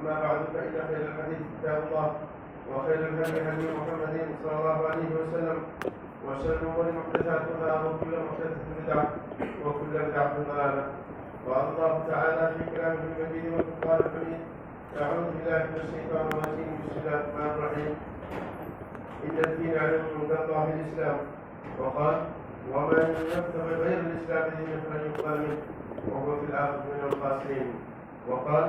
أما بعد فإن خير الحديث كتاب الله وخير الهدي هدي محمد صلى الله عليه وسلم وشر الأمور محدثاتها وكل محدثة بدعة وكل بدعة ضلالة. قال الله تعالى في كلامه المجيد والفرقان الحميد: أعوذ بالله من الشيطان الرجيم. بسم الله الرحمن الرحيم. إن الدين عند الله الإسلام. وقال: ومن يبتغي غير الإسلام دينا فلن يقبل منه وهو في الآخرة من الخاسرين. وقال: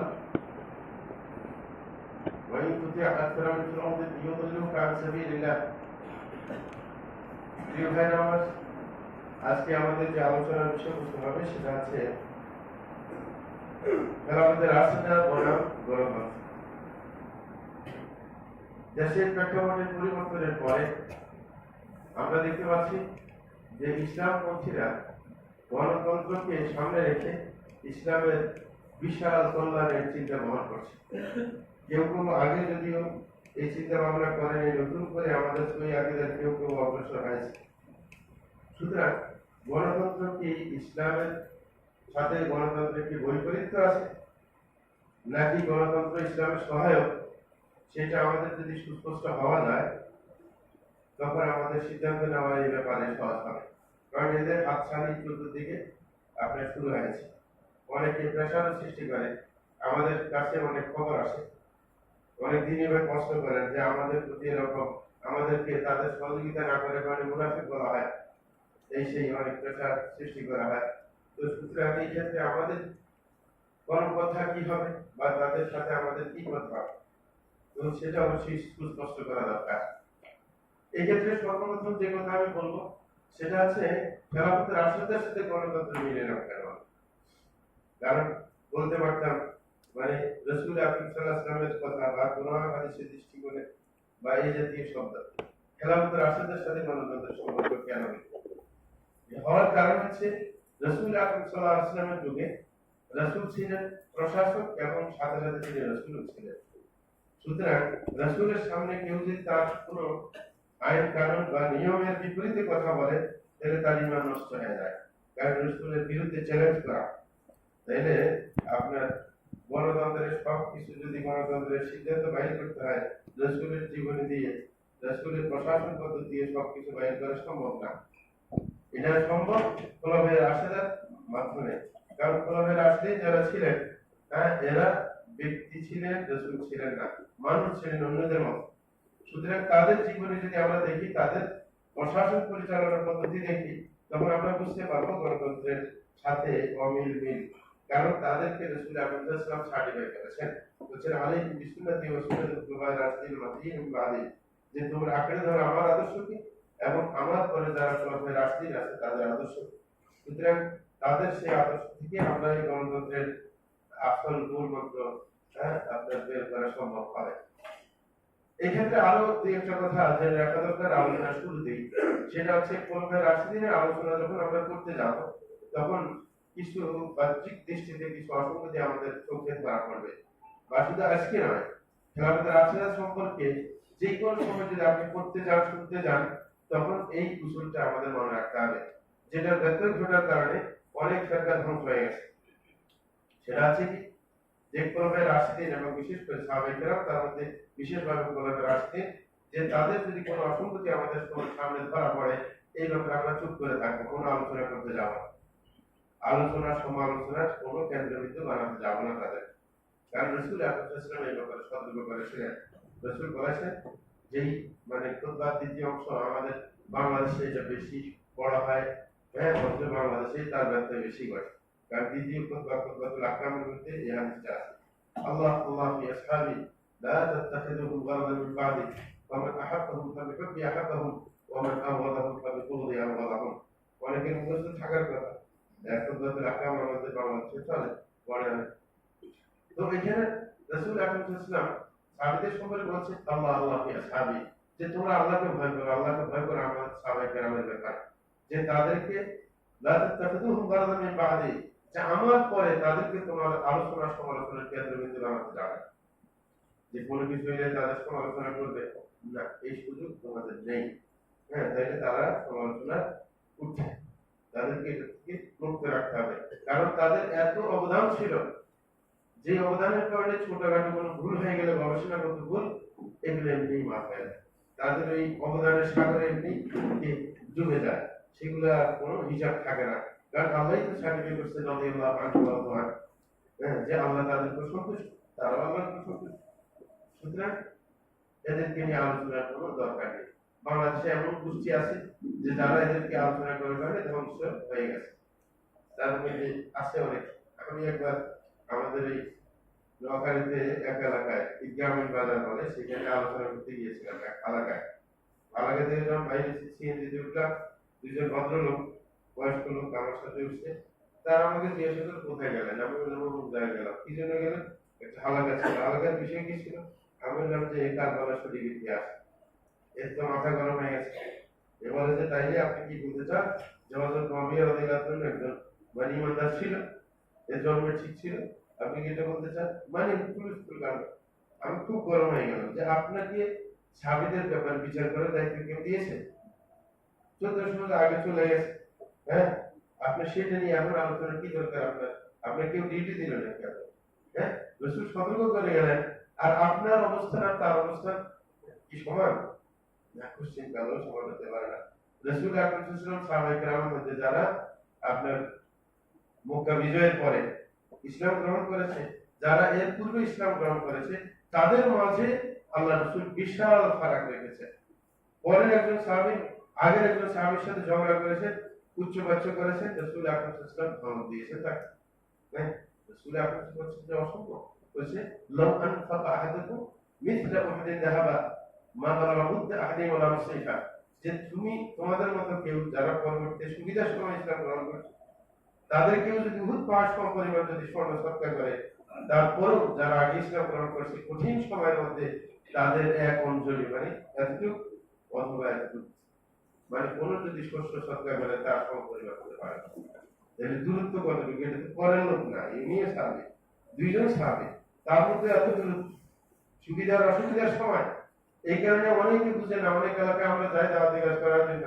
وإن تطع أكثر من في الأرض يضلوك عن سبيل الله. প্রিয় ভাইরা আমার, আজকে আমাদের যে আলোচনার বিষয়বস্তু হবে সেটা হচ্ছে আমাদের রাষ্ট্রটা বনাম গণতন্ত্র। দেশের প্রেক্ষাপটের পরিবর্তনের পরে আমরা দেখতে পাচ্ছি যে ইসলামপন্থীরা গণতন্ত্রকে সামনে রেখে ইসলামের বিশাল কল্যাণের চিন্তা ভাবনা করছে। কেউ কেউ আগে যদিও এই চিন্তা ভাবনা করেনি, নতুন করে আমাদের সই আগেদের কেউ কেউ অগ্রসর হয়েছে। সুতরাং গণতন্ত্র কি ইসলামের সাথে গণতন্ত্রের কি বৈপরীত্য আছে নাকি গণতন্ত্র ইসলামের সহায়ক, সেটা আমাদের যদি সুস্পষ্ট হওয়া যায় তখন আমাদের সিদ্ধান্ত নেওয়া এই ব্যাপারে সহজ হবে। কারণ এদের হাতছানি চতুর্দিকে আপনার শুরু হয়েছে। অনেকে প্রেশারও সৃষ্টি করে, আমাদের কাছে অনেক খবর আসে, অনেক দিন এবার কষ্ট করেন যে আমাদের প্রতি এরকম আমাদেরকে তাদের সহযোগিতা না করে মুনাফিক বলা হয়, এই সেই অনেক প্রেশার সৃষ্টি করা হয়। তো সুতরাং এই ক্ষেত্রে আমাদের কোন কথা কি হবে বা তাদের সাথে আমাদের কি কথা হবে, তো সেটা অবশ্যই সুস্পষ্ট করা দরকার। এই ক্ষেত্রে সর্বপ্রথম যে কথা আমি বলবো সেটা হচ্ছে খেলাফতের রাষ্ট্রের সাথে গণতন্ত্র মিলে রাখতে হবে। কারণ বলতে পারতাম রাসূল আকরাম সাল্লাল্লাহু আলাইহি ওয়াসাল্লামের কথা বা কোরআন হাদিসের দৃষ্টিকোণে বা এই জাতীয় শব্দ খেলাফতের রাষ্ট্রের সাথে গণতন্ত্রের সম্পর্ক কেন হওয়ার কারণ হচ্ছে রাসূল আকরাম সাল্লাল্লাহু আলাইহি ওয়াসাল্লামের যুগে রাসূল ছিলেন প্রশাসক এবং সাথে সাথে তিনি রাসূল ছিলেন। সুতরাং রাসূলের সামনে কেউ যদি তার কোনো আইন কানুন বা নিয়মের বিপরীতে কথা বলে তাহলে তার ঈমান নষ্ট হয়ে যায়। কারণ রাসূলের বিরুদ্ধে চ্যালেঞ্জ করা, তাইলে আপনার গণতন্ত্রের সব কিছু যদি গণতন্ত্রের সিদ্ধান্ত বাইর করতে হয় রাসূলের জীবনী দিয়ে, রাসূলের প্রশাসন পদ্ধতি দিয়ে সবকিছু বাইর করা সম্ভব না। এটা সম্ভব খোলাফায়ে রাশেদার মাধ্যমে। কারণ খোলাফায়ে রাশেদিন যারা ছিলেন এরা ব্যক্তি ছিলেন, রাসূল ছিলেন না, মানুষ ছিলেন অন্যদের মতো। সুতরাং তাদের জীবনে যদি আমরা দেখি, তাদের প্রশাসন পরিচালনার পদ্ধতি দেখি, তখন আমরা বুঝতে পারবো গণতন্ত্রের সাথে অমিল মিল। কারণ তাদেরকে রাসূল আকরাম সাল্লাল্লাহু আলাইহি ওয়াসাল্লাম সার্টিফাই করেছেন, বলেছেন আলাইকুম বিসুন্নতি ওয়া সুন্নাতুল খুলাফায়ে রাশিদিন মাহদিয়িন মিন বাদি, যে তোমরা আঁকড়ে ধরো আমার আদর্শকে এবং আমার পরে যারা খুলাফায়ে রাশিদিন আছে তাদের আদর্শ। সুতরাং তাদের সেই আদর্শ থেকে আমরা এই গণতন্ত্রের আসল মূল মন্ত্র আপনার বের করা সম্ভব হবে। এই ক্ষেত্রে আরো দুই একটা কথা যে রাখা দরকার আলোচনা শুরুতেই, সেটা হচ্ছে খুলাফায়ে রাশিদিনের আলোচনা যখন আমরা করতে যাব তখন কিছু বাহ্যিক দৃষ্টিতে কিছু অসঙ্গতি আমাদের চোখে ধরা পড়বে। বা শুধু আজকে নয়, খেলাফতের রাশিদা সম্পর্কে যে কোনো সময় যদি আপনি পড়তে যান, শুনতে যান, তখন এই কুশলটা আমাদের মনে রাখতে হবে, যেটা ব্যত্যয় ঘটার কারণে অনেক সরকার ধ্বংস হয়ে গেছে। সেটা আছে কি, যে খুলাফায়ে রাশিদিন এবং বিশেষ করে সাহাবায়ে কেরাম, তার মধ্যে বিশেষভাবে খুলাফায়ে রাশিদিন, যে তাদের যদি কোনো অসঙ্গতি আমাদের সামনে ধরা পড়ে এই ব্যাপারে আমরা চুপ করে থাকবো, কোনো আলোচনা করতে যাব না, আলোচনা সমালোচনার কোনো কেন্দ্রবিন্দু বানাতে যাব না তাদের। কারণ রাসূল আকরাম সাল্লাল্লাহু আলাইহি ওয়াসাল্লাম এই ব্যাপারে সতর্ক করেছিলেন। রাসূল বলেছেন যেই খুতবার দ্বিতীয় অংশ আমাদের বাংলাদেশে এটা বেশি পড়া হয়, অথচ বাংলাদেশে তার ব্যত্যয় বেশি হয়। কারণ দ্বিতীয় খুতবাতুল আহকামের মধ্যে এই হাদিসটা আছে, আল্লাহ আল্লাহ ফি আসহাবি লা তাত্তাখিযুহুম গারদান মিন বাদি ফামান আহাব্বাহুম ফাবিহুব্বি আহাব্বাহুম ওয়া মান আবগাদাহুম ফাবিবুগদি আবগাদাহুম। অনেকের মুখস্থ থাকার কথা, খুতবাতুল আহকাম আমাদের বাংলাদেশে চলে পড়ে না। তো এখানে রাসূল আকরাম সাল্লাল্লাহু আলাইহি ওয়াসাল্লাম সাহাবীদের সম্পর্কে বলছেন আল্লাহ আল্লাহ ফি আসহাবি, যে তোমরা আল্লাহকে ভয় করো, আল্লাহকে ভয় করো আমার সাহাবায়ে কেরামের ব্যাপার, যে তাদেরকে লা তাত্তাখিযুহুম গারদান মিন বাদি, যে আমার পরে তাদেরকে তোমার আলোচনা সমালোচনার কেন্দ্রবিন্দু বানাতে যাবে, যে কোনো কিছু হইলে তাদের সমালোচনা করবে না, এই সুযোগ তোমাদের নেই। তাইলে তারা সমালোচনা উঠছে, তাদেরকে মুক্ত রাখতে হবে। কারণ তাদের এত অবদান ছিল যে অবদানের কারণে ছোটখাটো কোনো ভুল হয়ে গেলে গবেষণাগত ভুল এগুলো এমনি মাথায় দেয়, তাদের ওই অবদানের সাগরে এমনি ডুবে যায়, সেগুলো আর কোনো হিসাব থাকে না। কারণ আল্লাহ তো সার্টিফিকেট করছে রাদিয়াল্লাহু আনহু, যে আল্লাহ তাদেরকে সন্তুষ্ট, তারাও আল্লাহর সন্তুষ্ট। সুতরাং এদেরকে নিয়ে আলোচনার কোনো দরকার নেই। বাংলাদেশে এমন গোষ্ঠী আছে যে যারা এদেরকে আলোচনা করে করে ধ্বংস হয়ে গেছে, তার মধ্যে আছে অনেক। আমি একবার আমাদের এই নোয়াখালীতে এক এলাকায় গ্রামীণ বাজার বলে, সেখানে আলোচনা করতে গিয়েছিলাম এক এলাকায়। এলাকা থেকে যখন বাইরে সিএনজিতে উঠলাম, দুজন ভদ্রলোক, বয়স্ক লোক আমার সাথে উঠছে। তারা আমাকে জিজ্ঞাসা করে কোথায় গেলেন, আমি বললাম অমুক জায়গায় গেলাম। কি জন্য গেলেন? একটা হালাকা ছিল। হালাকার বিষয় কি ছিল? আমি বললাম যে কারবালার সঠিক ইতিহাস। এর তো মাথা গরম হয়ে গেছে। এবারে যে তাইলে আপনি কি বলতে চান যে হযরত মুআবিয়া রাদিয়াল্লাহু আনহু একজন মানে ইমানদার ছিল, এর জন্ম ঠিক ছিল, আপনি কি এটা বলতে চান? মানে পুলিশ কারণ আমি খুব গরম হয়ে গেলাম যে আপনাকে সাহাবীদের ব্যাপারে বিচার করার দায়িত্ব কেউ দিয়েছে? 1400 বছর আগে চলে গেছে। হ্যাঁ, আপনি সেটা নিয়ে এখন আলোচনা কি দরকার? আপনার কেউ ডিউটি দিল নাকি? হ্যাঁ, রাসূল সতর্ক করে গেলেন, আর আপনার অবস্থান আর তার অবস্থান কি সমান? না, কোশ্চেন কালো সমান হতে পারে না। রাসূল আকরাম সাল্লাল্লাহু আলাইহি ওয়াসাল্লাম সাহাবায়ে কেরামের মধ্যে যারা আপনার মক্কা বিজয়ের পরে ইসলাম গ্রহণ করেছে, যারা এর পূর্বে ইসলাম গ্রহণ করেছে, তাদের মাঝে আল্লাহ রাসূল বিশাল ফারাক রেখেছে। পরের একজন সাহাবী আগের একজন সাহাবীর সাথে ঝগড়া করেছে, উচ্চবাচ্য করেছে, রাসূল আকরাম সাল্লাল্লাহু আলাইহি ওয়াসাল্লাম ধমক দিয়েছে তাকে। হ্যাঁ, রাসূল আকরাম সাল্লাল্লাহু আলাইহি ওয়াসাল্লাম অসম্ভব বলেছে, লাউ আনফাকা আহাদুকুম মিথলা উহুদিন যাহাবা মা বালাগা মুদ্দা আহাদিহিম ওয়ালা নাসিফা, যে তুমি তোমাদের মতো কেউ যারা পরবর্তী সুবিধার সময় ইসলাম গ্রহণ করেছে, তাদের কেউ যদি উহুদ পাহাড় সম পরিমাণ যদি স্বর্ণ সৎকার করে, তারপরেও যারা আগে ইসলাম গ্রহণ করেছে কঠিন সময়ের মধ্যে তাদের এক অঞ্জলি মানে এতটুকু অথবা এতটুকু, মানে কোন যদি শস্য সৎকার করে তার সম পরিমাণ হতে পারে না। তাহলে দূরত্ব কতটুকু? এটা তো করেন লোক না, এমনিও সাহাবী, দুইজন সাহাবী, তার মধ্যে এত দূরত্ব, সুবিধার অসুবিধার সময়। এই কারণে অনেকে বুঝে না, অনেক এলাকায় আমরা যাই দাওয়াতি কাজ করার জন্য,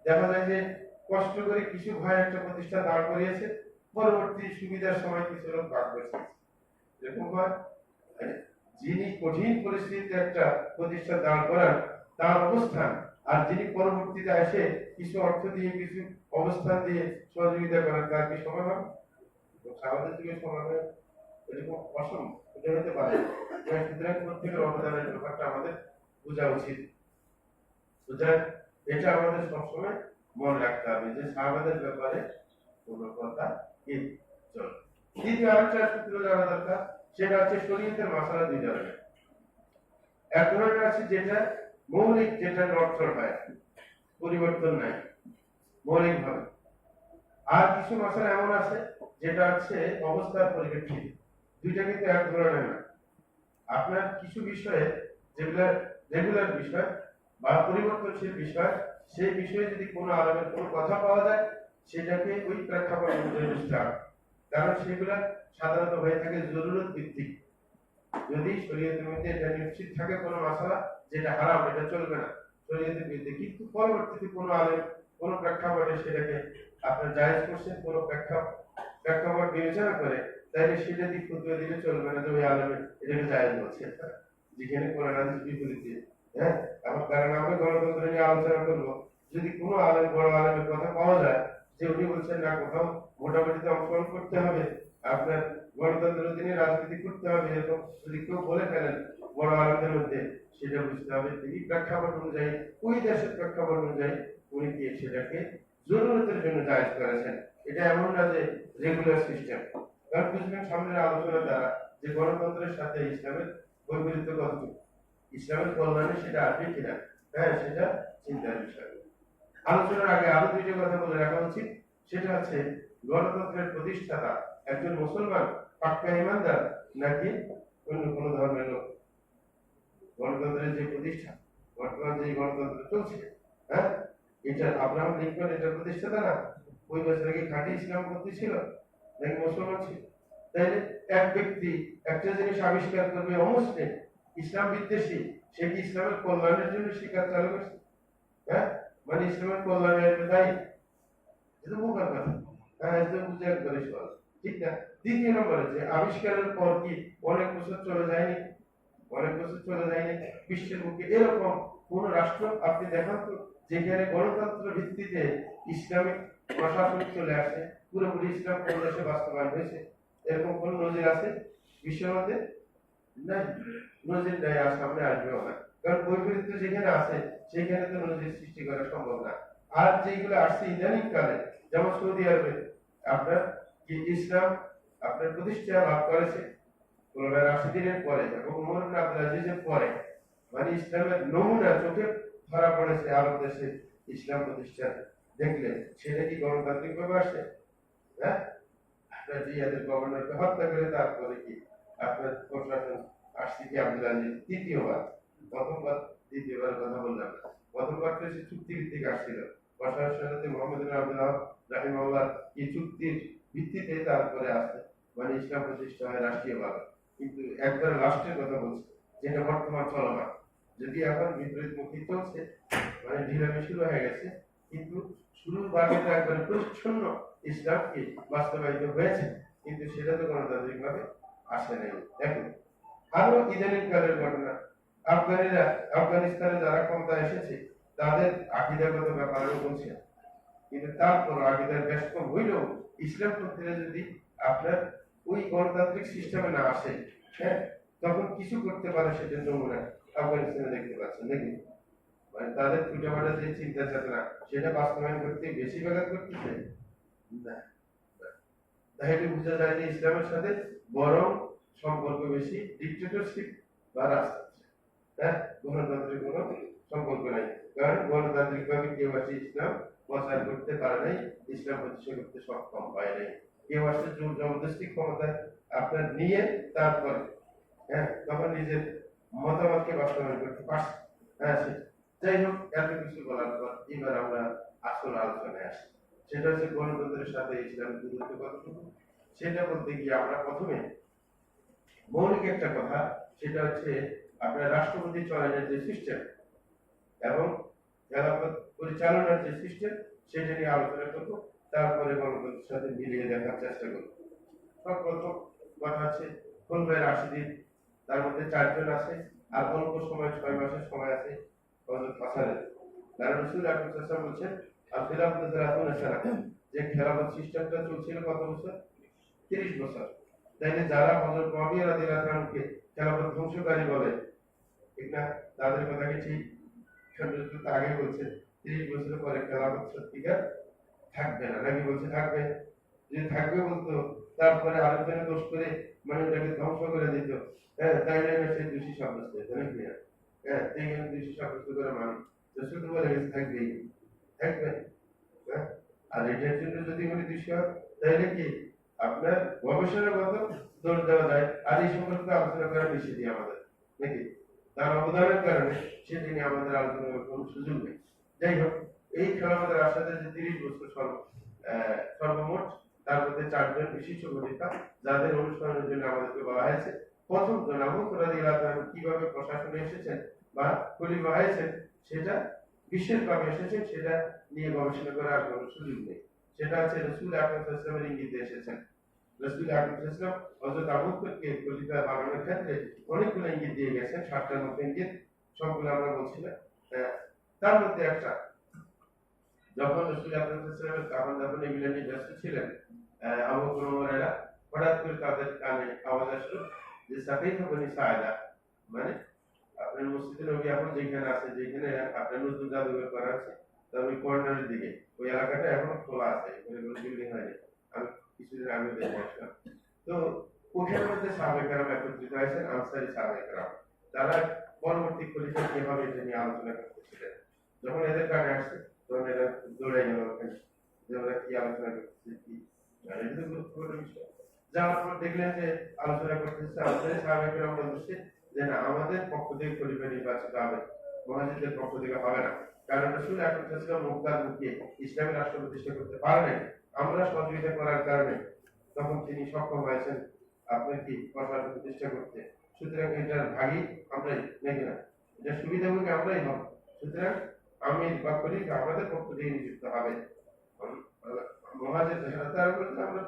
দেখা যায় যে কষ্ট করে কিছু ভাই একটা প্রতিষ্ঠান দাঁড় করিয়েছে, পরবর্তী সুবিধার সময় কিছু লোক ভাগ করছে। এরকম হয়, যিনি কঠিন পরিস্থিতিতে একটা প্রতিষ্ঠান দাঁড় করান তার অবস্থান, আর যিনি পরবর্তীতে এসে কিছু অর্থ দিয়ে কিছু অবস্থান দিয়ে সহযোগিতা করেন, তার কি সমান হবে? আমাদের যুগে সমান হয় এরকম অসম্ভব, এটা হতে পারে। সুতরাং প্রত্যেকের অবদানের ব্যাপারটা আমাদের বোঝা উচিত। সুতরাং এটা আমাদের সবসময় মনে রাখতে হবে যে সাহাবাদের ব্যাপারে কোন কথা কি চল। দ্বিতীয় আরেকটা সূত্র জানা দরকার, সেটা হচ্ছে শরীয়তের মাসালা দুই ধরনের। এক ধরনের আছে যেটা মৌলিক, যেটা নড়চড় হয়, পরিবর্তন নাই মৌলিক ভাবে। আর কিছু মাসালা এমন আছে যেটা হচ্ছে অবস্থার পরিপ্রেক্ষিতে। দুইটা কিন্তু এক ধরনের না। আপনার কিছু বিষয়ে যেগুলা রেগুলার বিষয় বা পরিবর্তনশীল বিষয়, সেই বিষয়ে যদি কোনো আলামের কোনো কথা পাওয়া যায়, সেটাকে ওই প্রেক্ষাপট অনুযায়ী বুঝতে হবে। কারণ সেগুলা সাধারণত হয়ে থাকে জরুরত ভিত্তিক। যদি শরীয়তের মধ্যে এটা নিশ্চিত থাকে কোনো মাসালা যেটা হারাম, এটা চলবে না, শরীয়তের বিরুদ্ধে, কিন্তু পরবর্তীতে কোনো আলেম কোনো প্রেক্ষাপটে সেটাকে আপনার জায়েজ করছেন, কোনো প্রেক্ষাপট বিবেচনা করে, তাইলে সেটা দিক ফতোয়া দিলে চলবে না যে ওই আলেমের এটাকে জায়েজ বলছে, যেখানে কোরআন হাদিস বিপরীতে। হ্যাঁ, আমার কারণ আমরা গণতন্ত্র নিয়ে আলোচনা করবো, যদি কোনো আলেম বড় আলেমের কথা পাওয়া যায় যে উনি বলছেন না কোথাও ভোটাভুটিতে অংশগ্রহণ করতে হবে, আপনার গণতন্ত্রের অধীনে রাজনীতি করতে হবে, এরকম যদি কেউ বলে ফেলেন বড় আলেমদের মধ্যে, সেটা বুঝতে হবে তিনি প্রেক্ষাপট অনুযায়ী, ওই দেশের প্রেক্ষাপট অনুযায়ী উনি কি সেটাকে জরুরতের জন্য জায়েজ করেছেন। এটা এমন না যে রেগুলার সিস্টেম। কারণ বুঝবেন সামনের আলোচনা দ্বারা যে গণতন্ত্রের সাথে ইসলামের বৈপরীত্য কতটুকু, ইসলামের কল্যাণে সেটা আসবে কিনা, হ্যাঁ সেটা চিন্তার বিষয়। আলোচনার আগে আরো দুইটা কথা বলে রাখা উচিত, সেটা হচ্ছে গণতন্ত্রের প্রতিষ্ঠাতা একজন মুসলমান পাক্কা ইমানদার নাকি অন্য কোনো ধর্মের লোক। গণতন্ত্রের যে প্রতিষ্ঠা, বর্তমান যে গণতন্ত্র চলছে, হ্যাঁ, এটা আব্রাহাম লিঙ্কন এটা প্রতিষ্ঠাতা না? ওই বছর কি খাঁটি ইসলামপন্থী ছিল নাকি মুসলমান ছিল? তাইলে এক ব্যক্তি একটা জিনিস আবিষ্কার করবে অমুসলিম, ইসলাম বিদ্বেষী, সে কি ইসলামের কল্যাণের জন্য শিকার চালু করছে? হ্যাঁ, মানে ইসলামের কল্যাণের দায়ী, এটা বোকার কথা। হ্যাঁ, এটা বুঝে একবারে সহজ। ঠিক না? দ্বিতীয় নম্বরে যে আবিষ্কারের পর কি অনেক বছর চলে যায়নি, অনেক বছর চলে যায়নি বিশ্বের বুকে এরকম কোন রাষ্ট্র আপনি দেখান তো যেখানে গণতন্ত্র ভিত্তিতে ইসলামিক প্রশাসন চলে আসে, পুরোপুরি ইসলাম কোন দেশে বাস্তবায়ন হয়েছে, এরকম কোন নজির আছে বিশ্বের মধ্যে? না, নজির নাই, আর সামনে আসবেও না। কারণ বৈপরীত্য যেখানে আছে সেখানে তো নজির সৃষ্টি করা সম্ভব না। আর যেগুলো আসছে ইদানিং কালে, যেমন সৌদি আরবে আপনার কি ইসলাম আপনার প্রতিষ্ঠা লাভ করেছে খোলাফায়ে রাশিদিনের পরে এবং ওমর ইবনে আব্দুল আজিজের পরে, মানে ইসলামের নমুনা চোখে ধরা পড়েছে আরব দেশে ইসলাম প্রতিষ্ঠা দেখলে, সেটা কি গণতান্ত্রিক ভাবে আসে? হ্যাঁ, আপনার জিয়াদের গভর্নরকে হত্যা করে তারপরে কি আপনার প্রশাসন আসছে কি আব্দুল আজিজ তৃতীয়বার, প্রথমবার দ্বিতীয়বার কথা বললাম না, প্রথমবার তো সে চুক্তি ভিত্তিক আসছিল, প্রশাসনের সাথে মোহাম্মদ বিন আব্দুল্লাহ রাহিমাহুল্লাহ এই চুক্তির ভিত্তিতে তারপরে আসে, মানে ইসলাম প্রতিষ্ঠা হয় রাষ্ট্রীয়ভাবে। কিন্তু একবার লাস্টের কথা বলছে যেটা বর্তমান চলমান, যদি এখন বিপরীতমুখী চলছে, মানে ঢিলামি শুরু হয়ে গেছে, কিন্তু শুরুর ভাগে তো একবারে পরিচ্ছন্ন ইসলাম কি বাস্তবায়িত হয়েছে, কিন্তু সেটা তো গণতান্ত্রিক ভাবে আসে নাই। দেখুন আরো ইদানিং কালের ঘটনা, আফগানিস্তানে যারা ক্ষমতা এসেছে তাদের আকিদাগত ব্যাপারেও বলছে, কিন্তু তারপর আকিদার বেশ কম হইলেও ইসলাম পন্থীরা যদি আপনার ওই গণতান্ত্রিক সিস্টেমে না আসে, হ্যাঁ, তখন কিছু করতে পারে, সেটা নমুনা আফগানিস্তানে দেখতে পাচ্ছেন। দেখুন মানে তাদের টুটাফাটা যে চিন্তা চেতনা সেটা বাস্তবায়ন করতে বেশি ব্যাঘাত করতেছে না, তাহলে বোঝা যায় যে ইসলামের সাথে বরং সম্পর্ক বেশি ডিক্টেটরশিপ বা রাজতন্ত্র, হ্যাঁ, গণতন্ত্রের কোনো সম্পর্ক নাই। কারণ গণতান্ত্রিক ভাবে কেউ আসে ইসলাম প্রচার করতে পারে নাই, ইসলাম প্রতিষ্ঠা করতে সক্ষম হয় নাই, কেউ আসে জোর জবরদস্তি ক্ষমতা আপনার নিয়ে তারপরে, হ্যাঁ, তখন নিজের মতামতকে বাস্তবায়ন করতে পারছে। হ্যাঁ, যাই হোক, এত কিছু বলার পর এবার আমরা আসল আলোচনায় আসি, সেটা হচ্ছে গণতন্ত্রের সাথে ইসলামের দূরত্ব কতটুকু। সেটা বলতে গিয়ে আমরা প্রথমে মৌলিক একটা কথা, সেটা হচ্ছে আপনার রাষ্ট্রপতি চয়নের যে সিস্টেম এবং খেলাফত পরিচালনার যে সিস্টেম সেটা নিয়ে আলোচনা করবো, তারপরে গণতন্ত্রের সাথে মিলিয়ে দেখার চেষ্টা করবো। সর্বপ্রথম কথা হচ্ছে খোলাফায়ে রাশিদিন, তার মধ্যে 4 জন আছে, আর অল্প সময় 6 মাসের সময় আছে হযরত হাসানের। কারণ রাসূল আকরাম সাল্লাল্লাহু আলাইহি ওয়াসাল্লাম বলছেন আল খিলাফাতু সালাতুনা সানা, যে খেলাফত সিস্টেমটা চলছিল কত বছর? 30 বছর। তাইলে যারা হযরত মুআবিয়া রাদিয়াল্লাহু আনহুকে খেলাফত ধ্বংসকারী বলে, ঠিক না, তাদের কথা কি ঠিক? সন্ন্যাসী তো আগে বলছে 30 বছর পরে খেলাফত সত্যিকার থাকবে না, নাকি বলছে থাকবে? যে থাকবে বলতো তারপরে আরেকজনে দোষ করে মানে ওটাকে ধ্বংস করে দিত, হ্যাঁ, তাইলে সে দোষী সাব্যস্ত হয়েছে নাকি না? হ্যাঁ, এইখানে দোষী সাব্যস্ত করে মানুষ তো শুধু বলে গেছে থাকবেই, থাকবে, হ্যাঁ। আর এটার জন্য যদি উনি দোষী হয় তাহলে কি আপনার গবেষণাগত দোষ দেওয়া যায়, আর এই সম্পর্কে আলোচনা করা নিষেধ আমাদের, নাকি? তার অবদানের কারণে সেটা নিয়ে আমাদের আলোচনা করার কোনো সুযোগ নেই। যাই হোক, এই খেলাফতের আসাতে যে 30 বছর সর্বমোট, তার মধ্যে 4 জন বিশিষ্ট খলিফা যাদের অনুসরণের জন্য আমাদেরকে বলা হয়েছে। প্রথম জন আবু বকর রাদিয়াল্লাহু আনহু কিভাবে প্রশাসনে এসেছেন বা খলিফা হয়েছেন, সেটা বিশেষ ভাবে এসেছেন, সেটা নিয়ে গবেষণা করার কোনো সুযোগ নেই। সেটা হচ্ছে রাসূল আকরাম সাল্লাল্লাহু আলাইহি ওয়াসাল্লামের ইঙ্গিতে এসেছেন। রাসূল আকরাম সাল্লাল্লাহু আলাইহি ওয়াসাল্লাম হযরত আবু বকরকে খলিফা বানানোর ক্ষেত্রে অনেকগুলো ইঙ্গিত দিয়ে গেছেন, 7টার মতো ইঙ্গিত, সবগুলো আমরা বলছি না। তার মধ্যে একটা, যখন রাসূল আকরাম সাল্লাল্লাহু আলাইহি ওয়াসাল্লামের কাফন দাফন এগুলো নিয়ে ব্যস্ত ছিলেন, আবু বকর ওমরেরা হঠাৎ করে তাদের কানে আওয়াজ আসলো যে সাকিফা বনি সাঈদা, মানে আপনার মসজিদে নবী এখন যেখানে আছে, যেখানে আপনার নতুন জাদুঘর করা আছে, তার ওই কর্নারের দিকে ওই এলাকাটা এখনো খোলা আছে, এখানে কোনো বিল্ডিং হয়নি, আমি কিছুদিন আগে দেখে আসলাম। তো ওখানের মধ্যে সাহাবায়ে কেরাম একত্রিত হয়েছেন, আনসারী সাহাবায়ে কেরাম, তারা পরবর্তী খলিফা কিভাবে এটা নিয়ে আলোচনা করতেছিলেন। যখন এদের কানে আসছে তখন এরা দৌড়ে গেল ওখানে, যে ওরা কি আলোচনা করতেছে, কি এটা তো গুরুত্বপূর্ণ বিষয়। যাওয়ার পর দেখলেন যে আলোচনা করতেছে, আনসারী সাহাবায়ে কেরাম বলছে যে না, আমাদের পক্ষ থেকে খলিফা নির্বাচিত হবে, মুহাজিরদের পক্ষ থেকে হবে না। কারণ রাসূল আকরাম সাল্লাল্লাহু আলাইহি ওয়াসাল্লাম মক্কার মুখে ইসলামের রাষ্ট্র প্রতিষ্ঠা করতে পারেন, আমরা সহযোগিতা করার কারণে তখন তিনি সক্ষম হয়েছেন আপনার কি প্রশাসন প্রতিষ্ঠা করতে। সুতরাং এটার ভাগী আমরাই, নাকি না? এটা সুবিধাভোগী আমরাই হব। সুতরাং আমির বা খলিফা আমাদের পক্ষ থেকে নিযুক্ত হবে। মুহাজির যারা তারা বলছে আমরা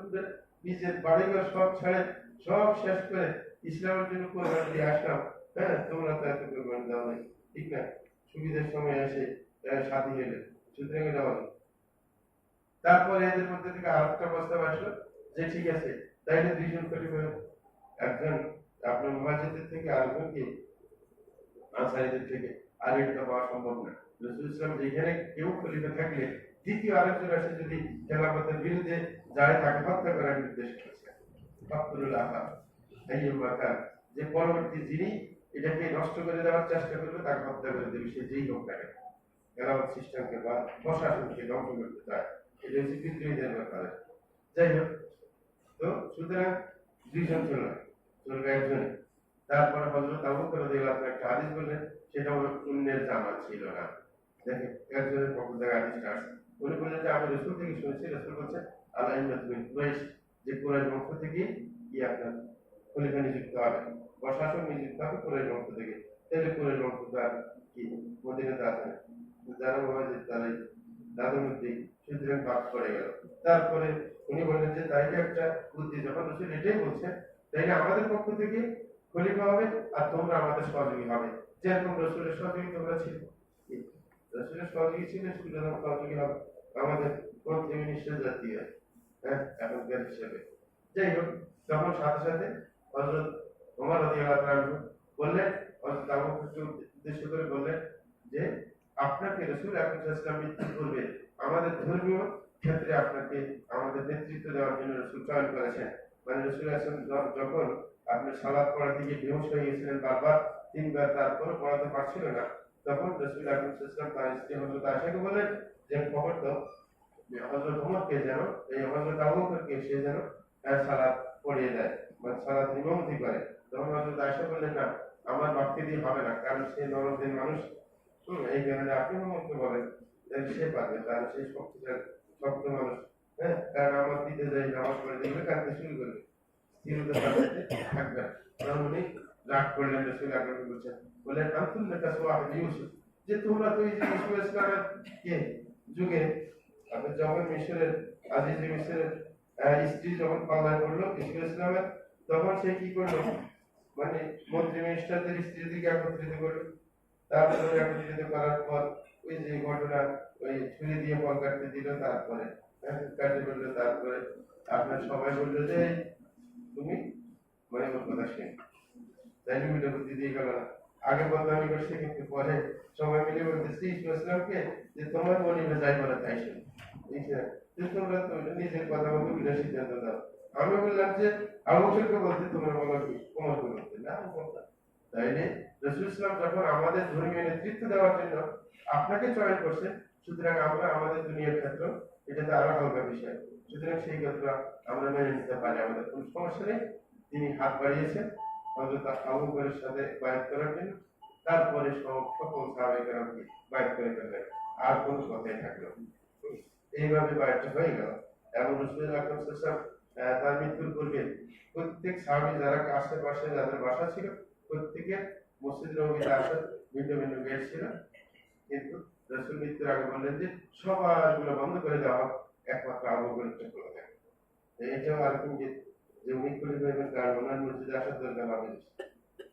নিজের বাড়িঘর সব ছেড়ে সব শেষ করে ইসলামের জন্য কোরবানি দিয়ে আসলাম। হ্যাঁ, তোমরা তো এত কোরবানি দাও নাই, ঠিক না? সুবিধার সময় এসে সাথী হলে, সুতরাং এটা হবে। তারপরে এদের মধ্যে থেকে আরেকটা প্রস্তাব আসলো যে ঠিক আছে, তাইলে দুইজন খলিফা, একজন আপনার মুহাজিরদের থেকে আরেকজন কি আনসারীদের থেকে, আর এটা পাওয়া সম্ভব না। রাসূল ইসলাম যেখানে কেউ খলিফা থাকলে দ্বিতীয় আরেকজন এসে যদি খেলাফতের বিরুদ্ধে যায়, তাকে হত্যা করার নির্দেশ করেছে। ফাকতুল আহা আইয়ুমা কান, যে পরবর্তী যিনি এটাকে নষ্ট করে দেওয়ার চেষ্টা করবে তাকে হত্যা করে দেবে, সে যেই হোক না কেন। খেলাফত সিস্টেমকে বা প্রশাসনকে ধ্বংস করতে চায়, এটা হচ্ছে বিদ্রোহীদের ব্যাপারে। যাই হোক, তো সুতরাং দুইজন চলবে একজনে। তারপরে হযরত আবু বকর রাদিয়াল্লাহু আনহু একটা হাদিস বললেন, সেটা হলো পুণ্যের জামা ছিল না। দেখেন একজনের পক্ষ থেকে হাদিসটা আসছে, উনি বললেন যে আমি রাসূল থেকে শুনেছি, রাসূল বলছেন আল্লাহ বিন কুরাইশ, যে কুরাইশ বংশ থেকে কি আপনার খলিফা নিযুক্ত হবে, প্রশাসক নিযুক্ত হবে কুরাইশ বংশ থেকে। তাহলে কুরাইশ বংশ তার কি মদিনাতে আছে, যারা মুহাজির তারাই তাদের মধ্যে সুতরাং বাদ পড়ে গেল। তারপরে উনি বললেন যে তাইলে একটা বুদ্ধি, যখন রাসূল এটাই বলছেন, তাইলে আমাদের পক্ষ থেকে খলিফা হবে আর তোমরা আমাদের সহযোগী হবে, যেরকম রাসূলের সহযোগী তোমরা ছিল। রাসূলের সহযোগী ছিল, সুতরাং সহযোগী হবে আমাদের মন্ত্রী মিনিস্টার জাতীয়, হ্যাঁ, এখনকার হিসেবে। যাই হোক, তখন সাথে সাথে হযরত ওমর রাদিয়াল্লাহু আনহু বললেন, হযরত আবু বকরকে উদ্দেশ্য করে বললেন যে আপনাকে রাসূল আকরাম সাল্লাল্লাহু আলাইহি ওয়াসাল্লাম মৃত্যু পূর্বে আমাদের ধর্মীয় ক্ষেত্রে আপনাকে আমাদের নেতৃত্ব দেওয়ার জন্য রাসূল চয়ন করেছেন। মানে রাসূল যখন আপনি সালাত পড়াতে গিয়ে বেহুশ হয়ে গেছিলেন বারবার, তিনবার, তারপর পড়াতে পারছিল না, তখন রাসূল আকরাম সাল্লাল্লাহু আলাইহি ওয়াসাল্লাম তার স্ত্রী হযরত আয়েশাকে বলেন যে খবর দাও যে হযরত ওমরকে যেন, এই হযরত আবু বকরকে সে যেন সালাত পড়িয়ে দেয়, মানে সালাত ইমামতি করে। তখন হযরত আয়েশা বললেন না, আমার বাপকে দিয়ে হবে না, কারণ সে নরদের মানুষ। এই কারণে আপনি মোহাম্মদকে বলেন, সে পারবে, তার সেই শক্তিশালী শক্ত মানুষ। হ্যাঁ, কারণ আমার দিতে যাই নামাজ পড়ে দেখবে কাঁদতে শুরু করবে, স্থিরতা থাকবে থাকবে। তখন উনি রাগ করলেন, রাসূল আকরাম বলছেন, বলেন আনতুম লাকা সুওয়াহিদ ইউসুফ, যে তোমরা তো এই যে ইউসুফ আলাইহিস সালামের কে যুগে, আপনি যখন মিশরের আজিজ মিশরের স্ত্রী যখন পাল্লায় পড়লো ইউসুফ আলাইহিস সালামের, তখন সে কি করলো, মানে মন্ত্রী মিনিস্টারদের স্ত্রীদেরকে একত্রিত করলো। তারপরে একত্রিত করার পর ওই যে ঘটনা, ওই ছুরি দিয়ে ফল কাটতে দিল, তারপরে কাটে বললো, তারপরে আপনার সবাই বললো যে তুমি মানে ওর কথা শুনে, তাই মিলে বুদ্ধি দিয়ে গেল না। আগে বদনামি করছে, কিন্তু পরে সবাই মিলে বলতেছে ইসলামকে যে তোমার মনিবে যাই বলে তাই শুনে, তোমরা তো নিজের কথা মতো বিনা সিদ্ধান্ত দাও। আমি বললাম যে আবু বকরকে বলতে তোমরা বলো কি, ওমরকে বলতে না। তাইলে রাসূল ইসলাম যখন আমাদের ধর্মীয় নেতৃত্ব দেওয়ার জন্য আপনাকে চয়ন করছেন, সুতরাং আমরা আমাদের দুনিয়ার ক্ষেত্র এটাতে আরো হালকা বিষয়, সুতরাং সেই কথা আমরা মেনে নিতে পারি, আমাদের কোনো সমস্যা নেই। তিনি হাত বাড়িয়েছেন হযরত আবু বকরের সাথে বায়াত করার জন্য, তারপরে সকল সাহাবায়ে কেরামকে বায়াত করে ফেললেন, আর কোনো কথাই থাকলো না। এইভাবে বায়াতটা হয়ে গেল। এবং রাসূল আকরাম সাল্লাল্লাহু আলাইহি ওয়াসাল্লাম তার মৃত্যুর পূর্বে প্রত্যেক সাহাবী যারা আশেপাশে যাদের বাসা ছিল, প্রত্যেকের মসজিদ নববীতে আসার ভিন্ন ভিন্ন গেট ছিল, কিন্তু রাসূল মৃত্যুর আগে বললেন যে সবারগুলো বন্ধ করে দেওয়া হোক, একমাত্র আবু বকরকে খোলা থাকে। এটাও আরেকদিন যে উনি খলিফা হইবেন, কারণ ওনার মসজিদে আসার দরকার হবে,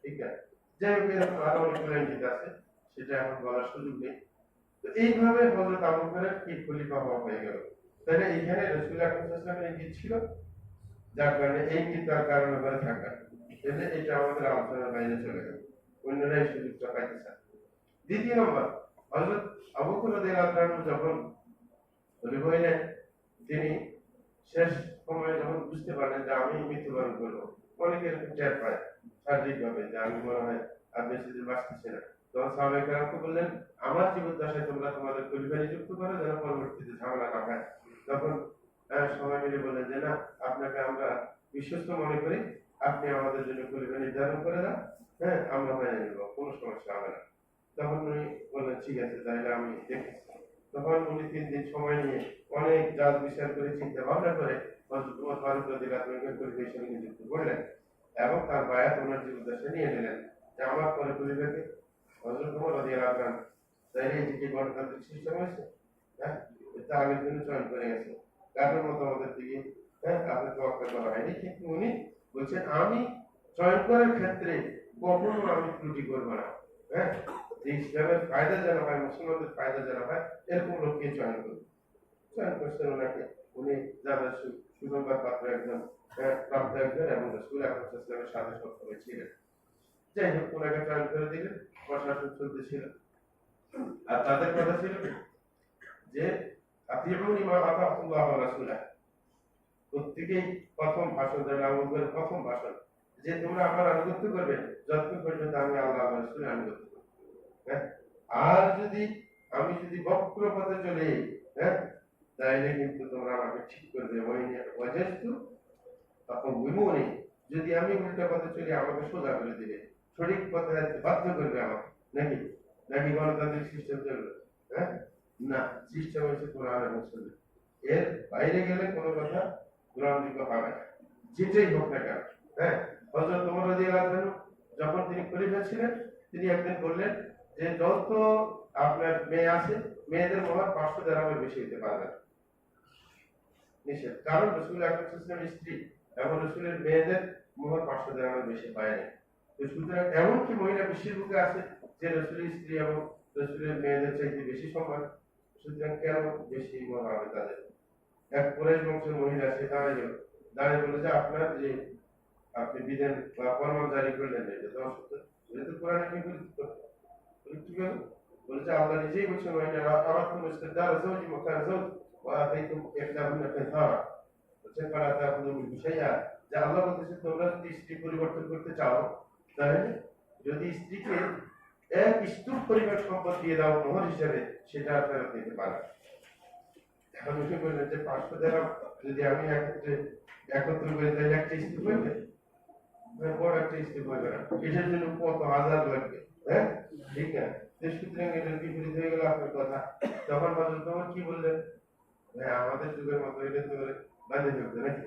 ঠিক আছে? যাই হোক, এরকম আরো অনেক লাইন আছে, সেটা এখন বলার সুযোগ নেই। তো এইভাবে হযরত আবু বকরের কি খলিফা হওয়া হয়ে গেল। তাহলে এইখানে রাসূল আকরাম সাল্লাল্লাহু আলাইহি ওয়াসাল্লামের ইঙ্গিত ছিল, যার কারণে এই ইঙ্গিতটার কারণে করে থাকা, তাহলে এটা আমাদের আলোচনার বাইরে চলে গেল, অন্যরা এই সুযোগটা পাইতে চায়। দ্বিতীয় নম্বর, হযরত আবু বকর রাদিয়াল্লাহু আনহু যখন খলিফা হইলেন, তিনি শেষ সময়ে যখন বুঝতে পারলেন যে আমি মৃত্যুবরণ করবো, অনেকে এরকম টের পায় শারীরিকভাবে যে আমি মনে হয় আর বেশি দিন বাঁচতেছি না, তখন সাহাবায়ে কেরামকে বললেন আমার জীবদ্দশায় তোমরা তোমাদের খলিফা নিযুক্ত করো, যেন পরবর্তীতে ঝামেলা না হয়। তখন সবাই মিলে বললেন যে না, আপনাকে আমরা বিশ্বস্ত মনে করি, আপনি আমাদের জন্য খলিফা নির্ধারণ করে দাও, হ্যাঁ, আমরা মেনে নেব, কোনো সমস্যা হবে না। তখন উনি বললেন ঠিক আছে, তাহলে আমি দেখেছি। তখন উনি 3 দিন সময় নিয়ে অনেক জাজ বিচার করে চিন্তা ভাবনা করে হযরত ওমর ফারুক রাদিয়াল্লাহু আনহু খলিফা হিসেবে নিযুক্ত করলেন, এবং তার বায়াত ওনার জীবদ্দশায় নিয়ে নিলেন যে আমার পরে খলিফাকে হযরত ওমর রাদিয়াল্লাহু আনহু। তাইলে এই যে গণতান্ত্রিক সিস্টেম হয়েছে, হ্যাঁ, এটা আগের জন্য চয়ন করে গেছে, কারোর মতামতের দিকে হ্যাঁ, তাদের তোয়াক্কা করা হয়নি, কিন্তু উনি বলছেন আমি চয়ন করার ক্ষেত্রে কখনো আমি ত্রুটি করবো না। হ্যাঁ, যে ইসলামের ফায়দা যেন হয়, মুসলমানদের ফায়দা যেন হয়, এরকম লোককে চয়ন করবো। চয়ন করছেন ওনাকে, উনি যাদের সুসংবাদ পাত্র একজন, প্রাপ্ত একজন, এবং রসুল আকরাম সাল্লাল্লাহু আলাইহি ওয়াসাল্লামের সাথে সবসময় ছিলেন। যাই হোক, ওনাকে চয়ন করে দিলেন, প্রশাসন চলতেছিল। আর তাদের কথা ছিল যে আতিউনি মা আতাহুল্লাহ ওয়া রাসূলুহু, প্রত্যেকেই প্রথম ভাষণ দেন, আবুবকরের প্রথম ভাষণ যে তোমরা আমার আনুগত্য করবে যতক্ষণ পর্যন্ত আমি আল্লাহ এবং রাসূলের আনুগত্য করব। হ্যাঁ, আর আমি যদি বক্র পথে চলে, হ্যাঁ, তাইলে কিন্তু তোমরা আমাকে ঠিক করবে। ওয়াজাস্তু তখন বিমুনি, যদি আমি উল্টা পথে চলি আমাকে সোজা করে দিবে, সঠিক পথে যাইতে বাধ্য করবে আমাকে। নাকি নাকি গণতান্ত্রিক সিস্টেম চলবে? হ্যাঁ, না, সিস্টেম হচ্ছে কোরআন এবং সুন্নাহ। এর বাইরে গেলে কোনো কথা গ্রহণযোগ্য হবে না, যেটাই হোক না কেন। হ্যাঁ, হযরত ওমর রাদিয়াল্লাহু আনহু যখন তিনি খলিফা ছিলেন, তিনি একদিন বললেন যে যত আপনার মেয়ে আছে, মেয়েদের মোহর 500 দিরহামের বেশি হতে পারবে না, নিষেধ। কারণ রাসূল আকরাম সাল্লাল্লাহু আলাইহি ওয়াসাল্লাম স্ত্রী এবং রাসূলের মেয়েদের মোহর 500 দিরহামের বেশি পায়নি। তো সুতরাং এমন কি মহিলা বিশ্বের বুকে আছে যে রাসূলের স্ত্রী এবং রাসূলের মেয়েদের চাইতে বেশি সম্মান? সুতরাং কেন বেশি মোহর হবে তাদের? এক কুরাইশ বংশের মহিলা সে দাঁড়িয়ে বলে যে আপনার যে আপনি বিধান বা ফরমান জারি করলেন, এটা তো অসত্য, এটা তো কোরআনের বিপরীত। কি গেল? বলেছে আল্লাহ নিজেই বলছেন আরাদতুম ইস্তিবদাল যাওজি মাকান যাওজ ওয়া আতাইতুম ইহদাহুন্না কিনতারা, বলছেন ফালা তাখুযু মিনহু শাইআ, যে আল্লাহ বলতেছে তোমরা যদি স্ত্রী পরিবর্তন করতে চাও, তাহলে যদি স্ত্রীকে এক স্তূপ পরিমাণ সম্পদ দিয়ে দাও মোহর হিসেবে, সেটা ফেরত নিতে পারবে। এখন উঠে বললেন যে 500 দিরহাম যদি আমি একত্র করে তাহলে একটা স্তূপ হইবে, বড় একটা স্তূপ হইবে না, এটার জন্য কত হাজার লাগবে। হ্যাঁ, ঠিক না? সুতরাং এটার বিপরীত হয়ে গেল আপনার কথা। তখন হযরত ওমর কি বললেন? হ্যাঁ, আমাদের যুগের মতো এটা তো বাঁধে ফেলতে নাকি?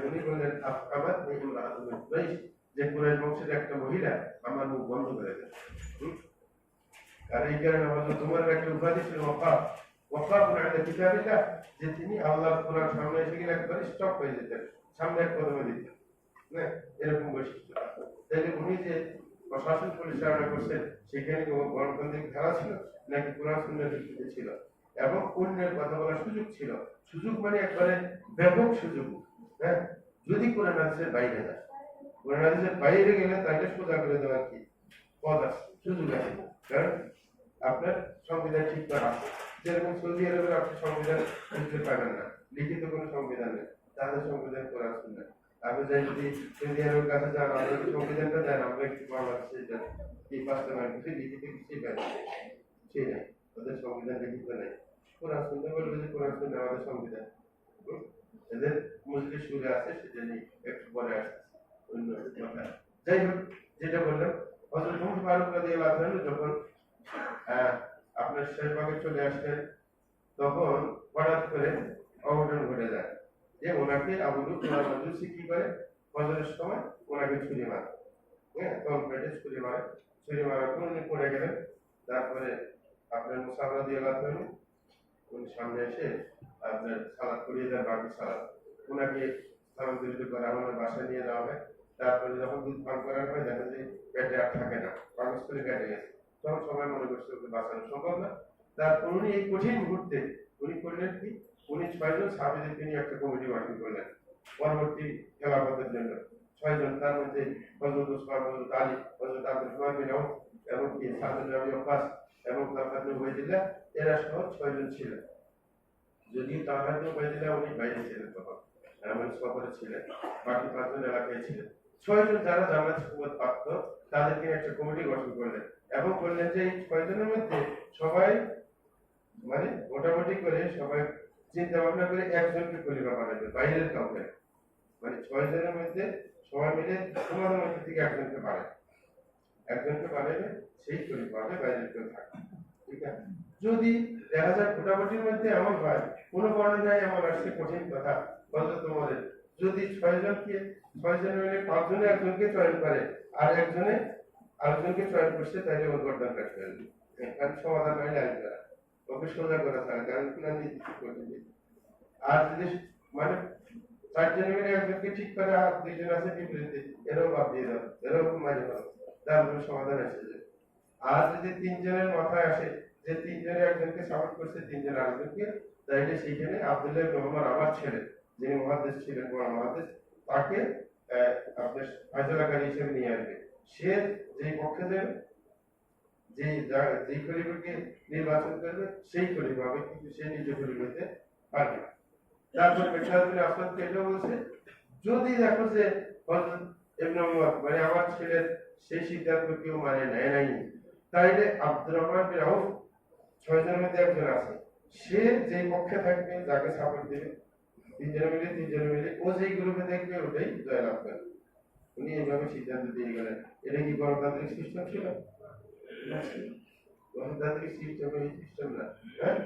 উনি বললেন আফকামাত ইমরাআতুন মিন কুরাইশ, যে কুরাইশ বংশের একটা মহিলা আমার মুখ বন্ধ করে দেন। আর এই কারণে হযরত ওমরের একটা উপাধি ছিল ওয়াকাফ, ওয়াকাফুন আলা কিতাবিল্লাহ, যে তিনি আল্লাহর কোরআন সামনে এসে গেলে একবারে স্টপ হয়ে যেতেন, সামনে এক কদমে দিতেন। হ্যাঁ, এরকম বৈশিষ্ট্য। তাইলে উনি যে প্রশাসন পরিচালনা করছেন, সেখানে কোনো গণতান্ত্রিক ধারা ছিল নাকি কোরআন সুন্নাহর ভিত্তিতে ছিল, এবং অন্যের কথা বলার সুযোগ ছিল। সুযোগ মানে একবারে ব্যাপক সুযোগ। হ্যাঁ, যদি কোরআন হাদিসের বাইরে যায়, কোরআন হাদিসের বাইরে গেলে তাকে সোজা করে দেওয়ার কি পথ আছে, সুযোগ আছে। কারণ আপনার সংবিধান ঠিক করা আছে। যেরকম সৌদি আরবের আপনি সংবিধান বুঝতে পারবেন না, লিখিত কোনো সংবিধান নেই, তাদের সংবিধান কোরআন সুন্নাহ। আপনি যাই যদি সৌদি আরবের কাছে যান, আমাদের সংবিধানটা দেন, আমরা একটু বাংলাদেশে যান, এই বাস্তবায়ন কিছু লিখিত কিছুই পাই না, সেই নাই, ওদের সংবিধান লিখিত নেই। কোরআন সুন্নাহ বলবে যে কোরআন সুন্নাহ আমাদের সংবিধান। এদের মজলিস সুরে আছে, সেটা নিয়ে একটু পরে আসছে অন্য কথা। যাই হোক, যেটা বললাম, হযরত ওমর ফারুক রাদিয়াল্লাহু আনহু যখন আপনার শেষ ভাগে চলে আসলেন, তখন হঠাৎ করে অঘটন ঘটে যায় যে ওনাকে আবু লুতফুল মাজুসি কি করে, ফজরের সময় ওনাকে ছুরি মারে। হ্যাঁ, তল পেটে ছুরি মারে, ছুরি মারার পর উনি পড়ে গেলেন। তারপরে আপনার মুসাব রাদিয়াল্লাহু আনহু উনি সামনে এসে আপনার সালাদ করিয়ে দেন, বাকি সালাদ ওনাকে স্থানান্তরিত করা ওনার বাসায় নিয়ে যাওয়া হয়। তারপরে যখন দুধ পান করানো হয়, দেখা যায় পেটে আর থাকে না, পাকস্থলী করে কেটে গেছে। তখন সবাই মনে করছে ওকে বাঁচানো সম্ভব না। তারপর উনি এই কঠিন মুহূর্তে উনি করলেন কি, উনি 6 জন সাহাবীদেরকে নিয়ে একটা কমিটি গঠন করলেন পরবর্তী খেলাফতের জন্য। 6 জন, তার মধ্যে হযরত উসমান, হযরত আলী, হযরত আব্দুর রহমান বিন আউফ, এবং কি সাদ বিন আবি ওয়াক্কাস এবং তালহাত বিন উবাইদুল্লাহ, এরা সহ 6 জন ছিলেন। যদি তালহাত বিন উবাইদুল্লাহ উনি বাইরে ছিলেন, তখন এমন সফরে ছিলেন, বাকি 5 জন এলাকায় ছিলেন। 6 জন যারা জান্নাত সুবত প্রাপ্ত, তাদেরকে একটা কমিটি গঠন করলেন এবং বললেন যে এই 6 জনের মধ্যে সবাই মানে মোটামুটি করে সবাই চিন্তা ভাবনা করে একজনকে খলিফা বানাবে, বাইরের কাউকে। মানে 6 জনের মধ্যে সবাই মিলে তোমাদের মধ্যে থেকে একজনকে বানাবে, সেই খলিফা হবে, বাইরের কেউ থাকবে। ঠিক আছে? যদি দেখা যায় মোটামুটির মধ্যে এমন হয়, কোনো বর্ণনায় এমন আসছে কঠিন কথা, হযরত ওমরের যদি 6 জনকে 6 জনের মিলে 5 জনে একজনকে চয়ন করে, আর একজনে আরেকজনকে চয়ন করছে, তাইলে ওর গর্দান কাটতে হবে। কারণ সমাধান হয় না, ওকে সোজা করা ছাড়া, কারণ কোরআন নীতি করতে। আর যদি মানে চারজনে মিলে একজনকে ঠিক করে আর দুইজন আছে বিপরীতে, এরকম বাদ দিয়ে দাও, এরকম মাঝে ফেলো, তার কোনো সমাধান এসে যায়। আর যদি তিনজনের মাথায় আসে যে তিনজনে একজনকে সাপোর্ট করছে, তিনজন আরেকজনকে, তাইলে সেইখানে আব্দুল্লাহ ইবনে ওমর আমার ছেলে, যিনি মুহাদ্দিস ছিলেন, বড় মুহাদ্দিস, তাকে আপনার ফায়সালাকারী হিসেবে নিয়ে আসবে। সে যেই পক্ষে যাবে, যেই খলিফাকে নির্বাচন করবে, সেই খলিফা হবে, কিন্তু সে নিজে খলিফা হতে পারবে না। তারপর মেশাদুল আসাদকে এটাও বলছে, যদি দেখো যে হযরত ইবনে ওমর মানে আমার ছেলের সেই সিদ্ধান্ত কেউ মানে নেয় নাই, তাইলে আব্দুর রহমান বিন আউফ ছয়জনের মধ্যে একজন আছে, সে যেই পক্ষে থাকবে, যাকে সাপোর্ট দেবে, তিনজনে মিলে ও যেই গ্রুপে দেখবে ওটাই জয়লাভ করবে। উনি এইভাবে সিদ্ধান্ত দিয়ে গেলেন। এটা কি গণতান্ত্রিক সিস্টেম ছিল? গণতান্ত্রিক সিস্টেম এই সিস্টেম না। হ্যাঁ,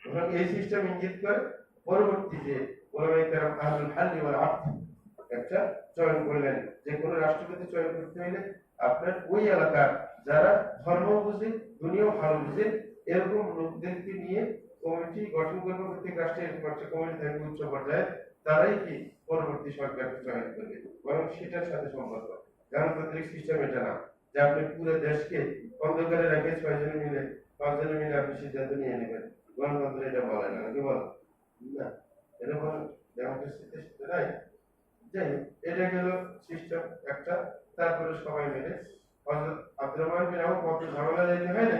এবং এই সিস্টেম ইঙ্গিত করে পরবর্তী যে ওলামায়ে কেরাম আহলুল হাল ওয়াল আকদ একটা চয়ন করলেন, যে কোনো রাষ্ট্রপতি চয়ন করতে হলে আপনার ওই এলাকার যারা ধর্ম বুঝে, দুনিয়াও ভালো বুঝে, এরকম লোকদেরকে নিয়ে কমিটি গঠন করবে। প্রত্যেক রাষ্ট্রে এরকম একটা কমিটি থাকবে উচ্চ পর্যায়ে, তারাই কি পরবর্তী সরকারকে চয়ন করবে। বরং সেটার সাথে সম্পর্ক গণতান্ত্রিক সিস্টেম এটা না, যে আপনি পুরো দেশকে অন্ধকারে রেখে ছয়জনে মিলে, পাঁচজনে মিলে আপনি সিদ্ধান্ত নিয়ে নেবেন। গণতন্ত্র এটা বলে না, নাকি বল না? এটা বল ডেমোক্রেসিতে সেটা নাই। যাই হোক, এটা গেল সিস্টেম একটা। তারপরে সবাই মিলে হযরত আব্দুর রহমান বিন আউফ কত ঝামেলা যাইতে হয় না,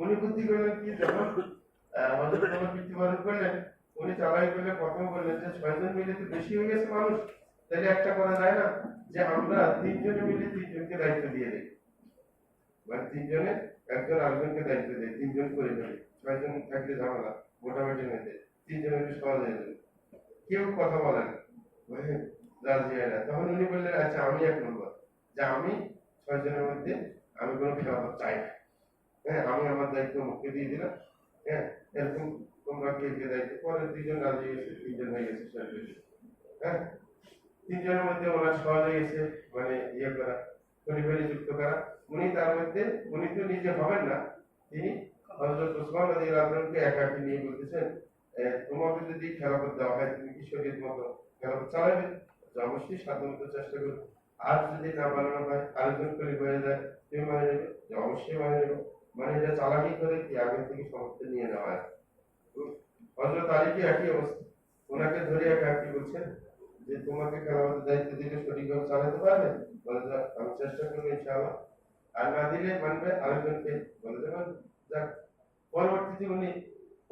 উনি বুদ্ধি করলেন কি, যখন হযরত ওমর মৃত্যুবরণ করলেন, উনি চালাই করলে প্রথম বললেন যে ছয়জন মিলে তো বেশি হয়ে গেছে মানুষ, তাহলে একটা করা যায় না, যে আমরা তিনজনে মিলে তিনজনকে দায়িত্ব দিয়ে দিই, মানে তিনজনে একজন আরেকজনকে দায়িত্ব দেয়, তিনজন করে ফেলে। ছয়জন থাকলে ঝামেলা, মোটামুটি মধ্যে তিনজন মিলে সহজ হয়ে যাবে। কেউ কথা বলে না, রাজি হয় না। তখন উনি বললেন, আচ্ছা আমি এক নম্বর, যে আমি ছয়জনের মধ্যে আমি কোনো খেলাফত চাই না। হ্যাঁ, আমি আমার দায়িত্ব মুখে দিয়ে দিলাম। হ্যাঁ, এরকম তোমরা কে কে দায়িত্ব, পরে দুইজন রাজি হয়েছে, তিনজন হয়ে গেছে সরকারি। হ্যাঁ, তিনজনের মধ্যে ওনার সহজ হয়ে গেছে, মানে ইয়ে করা, খলিফা নিযুক্ত করা। উনি তার মধ্যে, উনি তো নিজে হবেন না, তিনি হযরত ওসমান রাদিয়াল্লাহু আনহুকে একাকি নিয়ে বলতেছেন, তোমাকে যদি খেলাফত দেওয়া হয়, তুমি কি শরীয়ত মতো খেলাফত চালাবে? অবশ্যই সাধ্যমতো চেষ্টা করবে। আর যদি না বানানো হয়, আরেকজন খলিফা হয়ে যায়, তুমি মানে নেবে? অবশ্যই মানে নেবে। মানে এটা চালাকি করে কি আগে থেকে সমর্থন নিয়ে নেওয়া হয়। হযরত আলীকে একই অবস্থা, ওনাকে ধরে একাকি বলছেন যে তোমাকে খেলাফতের দায়িত্ব দিলে সঠিকভাবে চালাতে পারবে? বলে যে আমি চেষ্টা করবো ইনশাআল্লাহ। আর না দিলে মানবে আরেকজনকে, বলে যে যাক। পরবর্তীতে উনি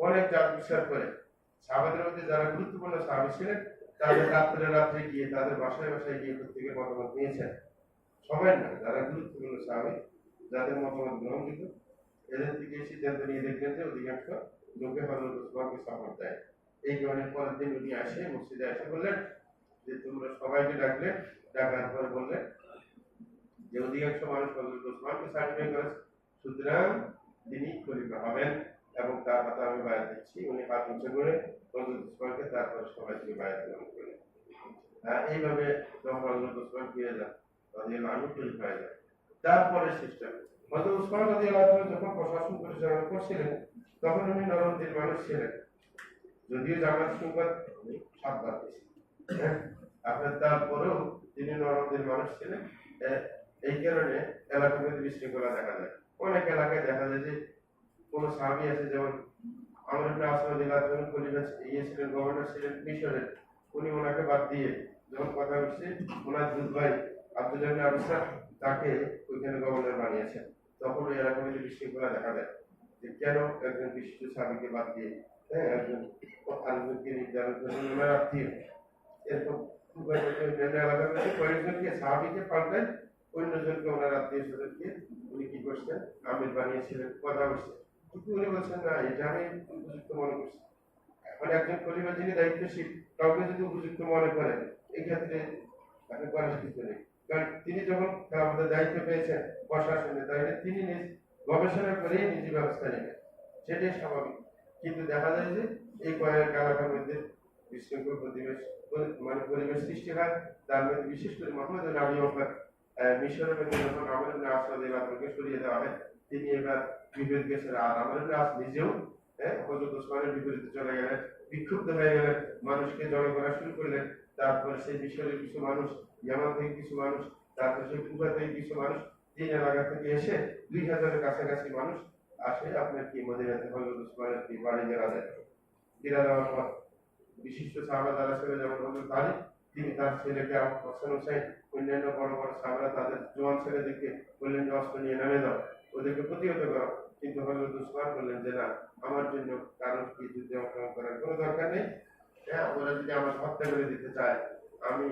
অনেক জাত বিচার করে সাহাবাদের মধ্যে যারা গুরুত্বপূর্ণ সাহাবী ছিলেন, তাদের রাত্রে গিয়ে তাদের বাসায় বাসায় গিয়ে প্রত্যেকের মতামত নিয়েছেন। সবাই না, যারা গুরুত্বপূর্ণ সাহাবী, যাদের মতামত গ্রহণযোগ্য, এদের থেকে সিদ্ধান্ত নিয়ে দেখলেন যে অধিকাংশ লোকে হযরত ওসমানকে সাপোর্ট দেয়। এই কারণে পরের দিন উনি আসে, মসজিদে এসে বললেন যে তোমরা সবাইকে ডাকলেন, ডাকার পরে বললেন যে অধিকাংশ মানুষ হযরত ওসমানকে সার্টিফাই করেছে, সুতরাং তিনি খলিফা হবেন এবং তার হাতে আমি বায়াত দিচ্ছি। উনি হাত উঁচু করে হযরত ওসমানকে, তারপরে সবাই থেকে বায়াত গ্রহণ করলেন। এইভাবে যখন হযরত ওসমান পেয়ে যান, রাদিয়াল্লাহু আনহু খলিফা হয়ে যান। তারপরে সিস্টেম হযরত ওসমান রাদিয়াল্লাহু আনহু যখন প্রশাসন পরিচালনা করছিলেন, তখন উনি নরম দিল মানুষ ছিলেন, যদিও জামাত সংবাদ 7 বার বেশি। আপনার তারপরেও তিনি নরম দিল মানুষ ছিলেন। এই কারণে এলাকার মধ্যে বিশৃঙ্খলা দেখা যায়। অনেক এলাকায় দেখা যায় যে কোন সাহাবী আছে, যেমন আমর ইবনে আস রাদিয়াল্লাহু আনহু খলিফা ছিলেন, গভর্নর ছিলেন মিশরের, উনি ওনাকে বাদ দিয়ে যখন কথা হচ্ছে, ওনার দুধ ভাই আব্দুল্লাহ ইবনে আবসা তাকে ওইখানে গভর্নর বানিয়েছেন। তখন ওই এলাকার মধ্যে বিশৃঙ্খলা দেখা যায় যে কেন একজন বিশিষ্ট সাহাবীকে বাদ দিয়ে একজন আরেকজনকে নির্ধারণ করেন ওনার আত্মীয়। এরকম এলাকার মধ্যে কয়েকজনকে সাহাবীকে পাল্টায় অন্যজনকে ওনার আত্মীয় স্বজনকে উনি কি করছেন, আমির বানিয়েছিলেন, কথা বলছেন। কিন্তু উনি বলছেন না, এটা আমি উপযুক্ত মনে করছি। মানে একজন খলিফা যিনি দায়িত্বশীল, কাউকে যদি উপযুক্ত মনে করেন, এই ক্ষেত্রে আপনি করার কিছু নেই। কারণ তিনি যখন আমাদের দায়িত্ব পেয়েছেন প্রশাসনে, তাহলে তিনি নিজ গবেষণা করেই নিজে ব্যবস্থা নেবেন, সেটাই স্বাভাবিক। কিন্তু দেখা যায় যে এই কয়েক এলাকার মধ্যে বিশৃঙ্খল পরিবেশ সৃষ্টি হয়। তার মধ্যে বিশেষ করে মোহাম্মদ আলী ওমর মিশরের মধ্যে যখন আমর ইবনে আস রাদিয়াল্লাহু আনহুকে সরিয়ে দেওয়া হয়, তিনি এবার বিপরীত গেছেন। আর আমর ইবনে আস নিজেও হযরত ওসমানের বিপরীতে চলে গেলেন, বিক্ষুব্ধ হয়ে গেলেন, মানুষকে জড়ো করা শুরু করলেন। তারপরে সেই মিশরের কিছু মানুষ, ইয়ামান থেকে কিছু মানুষ, তারপরে সেই কুবা থেকে কিছু মানুষ, 3 এলাকা থেকে এসে 2000-এর কাছাকাছি মানুষ আসে আপনার কি মদিনাতে হযরত উসমানের কি বাড়ি গেরা দেয়। গেরা দেওয়ার পর বিশিষ্ট সাহাবা যারা ছিল যেমন হযরত আলী, তিনি তার ছেলেকে হাসান হুসাইন, অন্যান্য বড় বড় সাহাবারা তাদের জওয়ান ছেলেদেরকে বললেন যে অস্ত্র নিয়ে নেমে যাও, ওদেরকে প্রতিহত করো। কিন্তু হযরত উসমান বললেন যে না, আমার জন্য কারণ কি যুদ্ধে অংশগ্রহণ করার কোনো দরকার নেই। হ্যাঁ, ওরা যদি আমার হত্যা করে দিতে চায়, আমি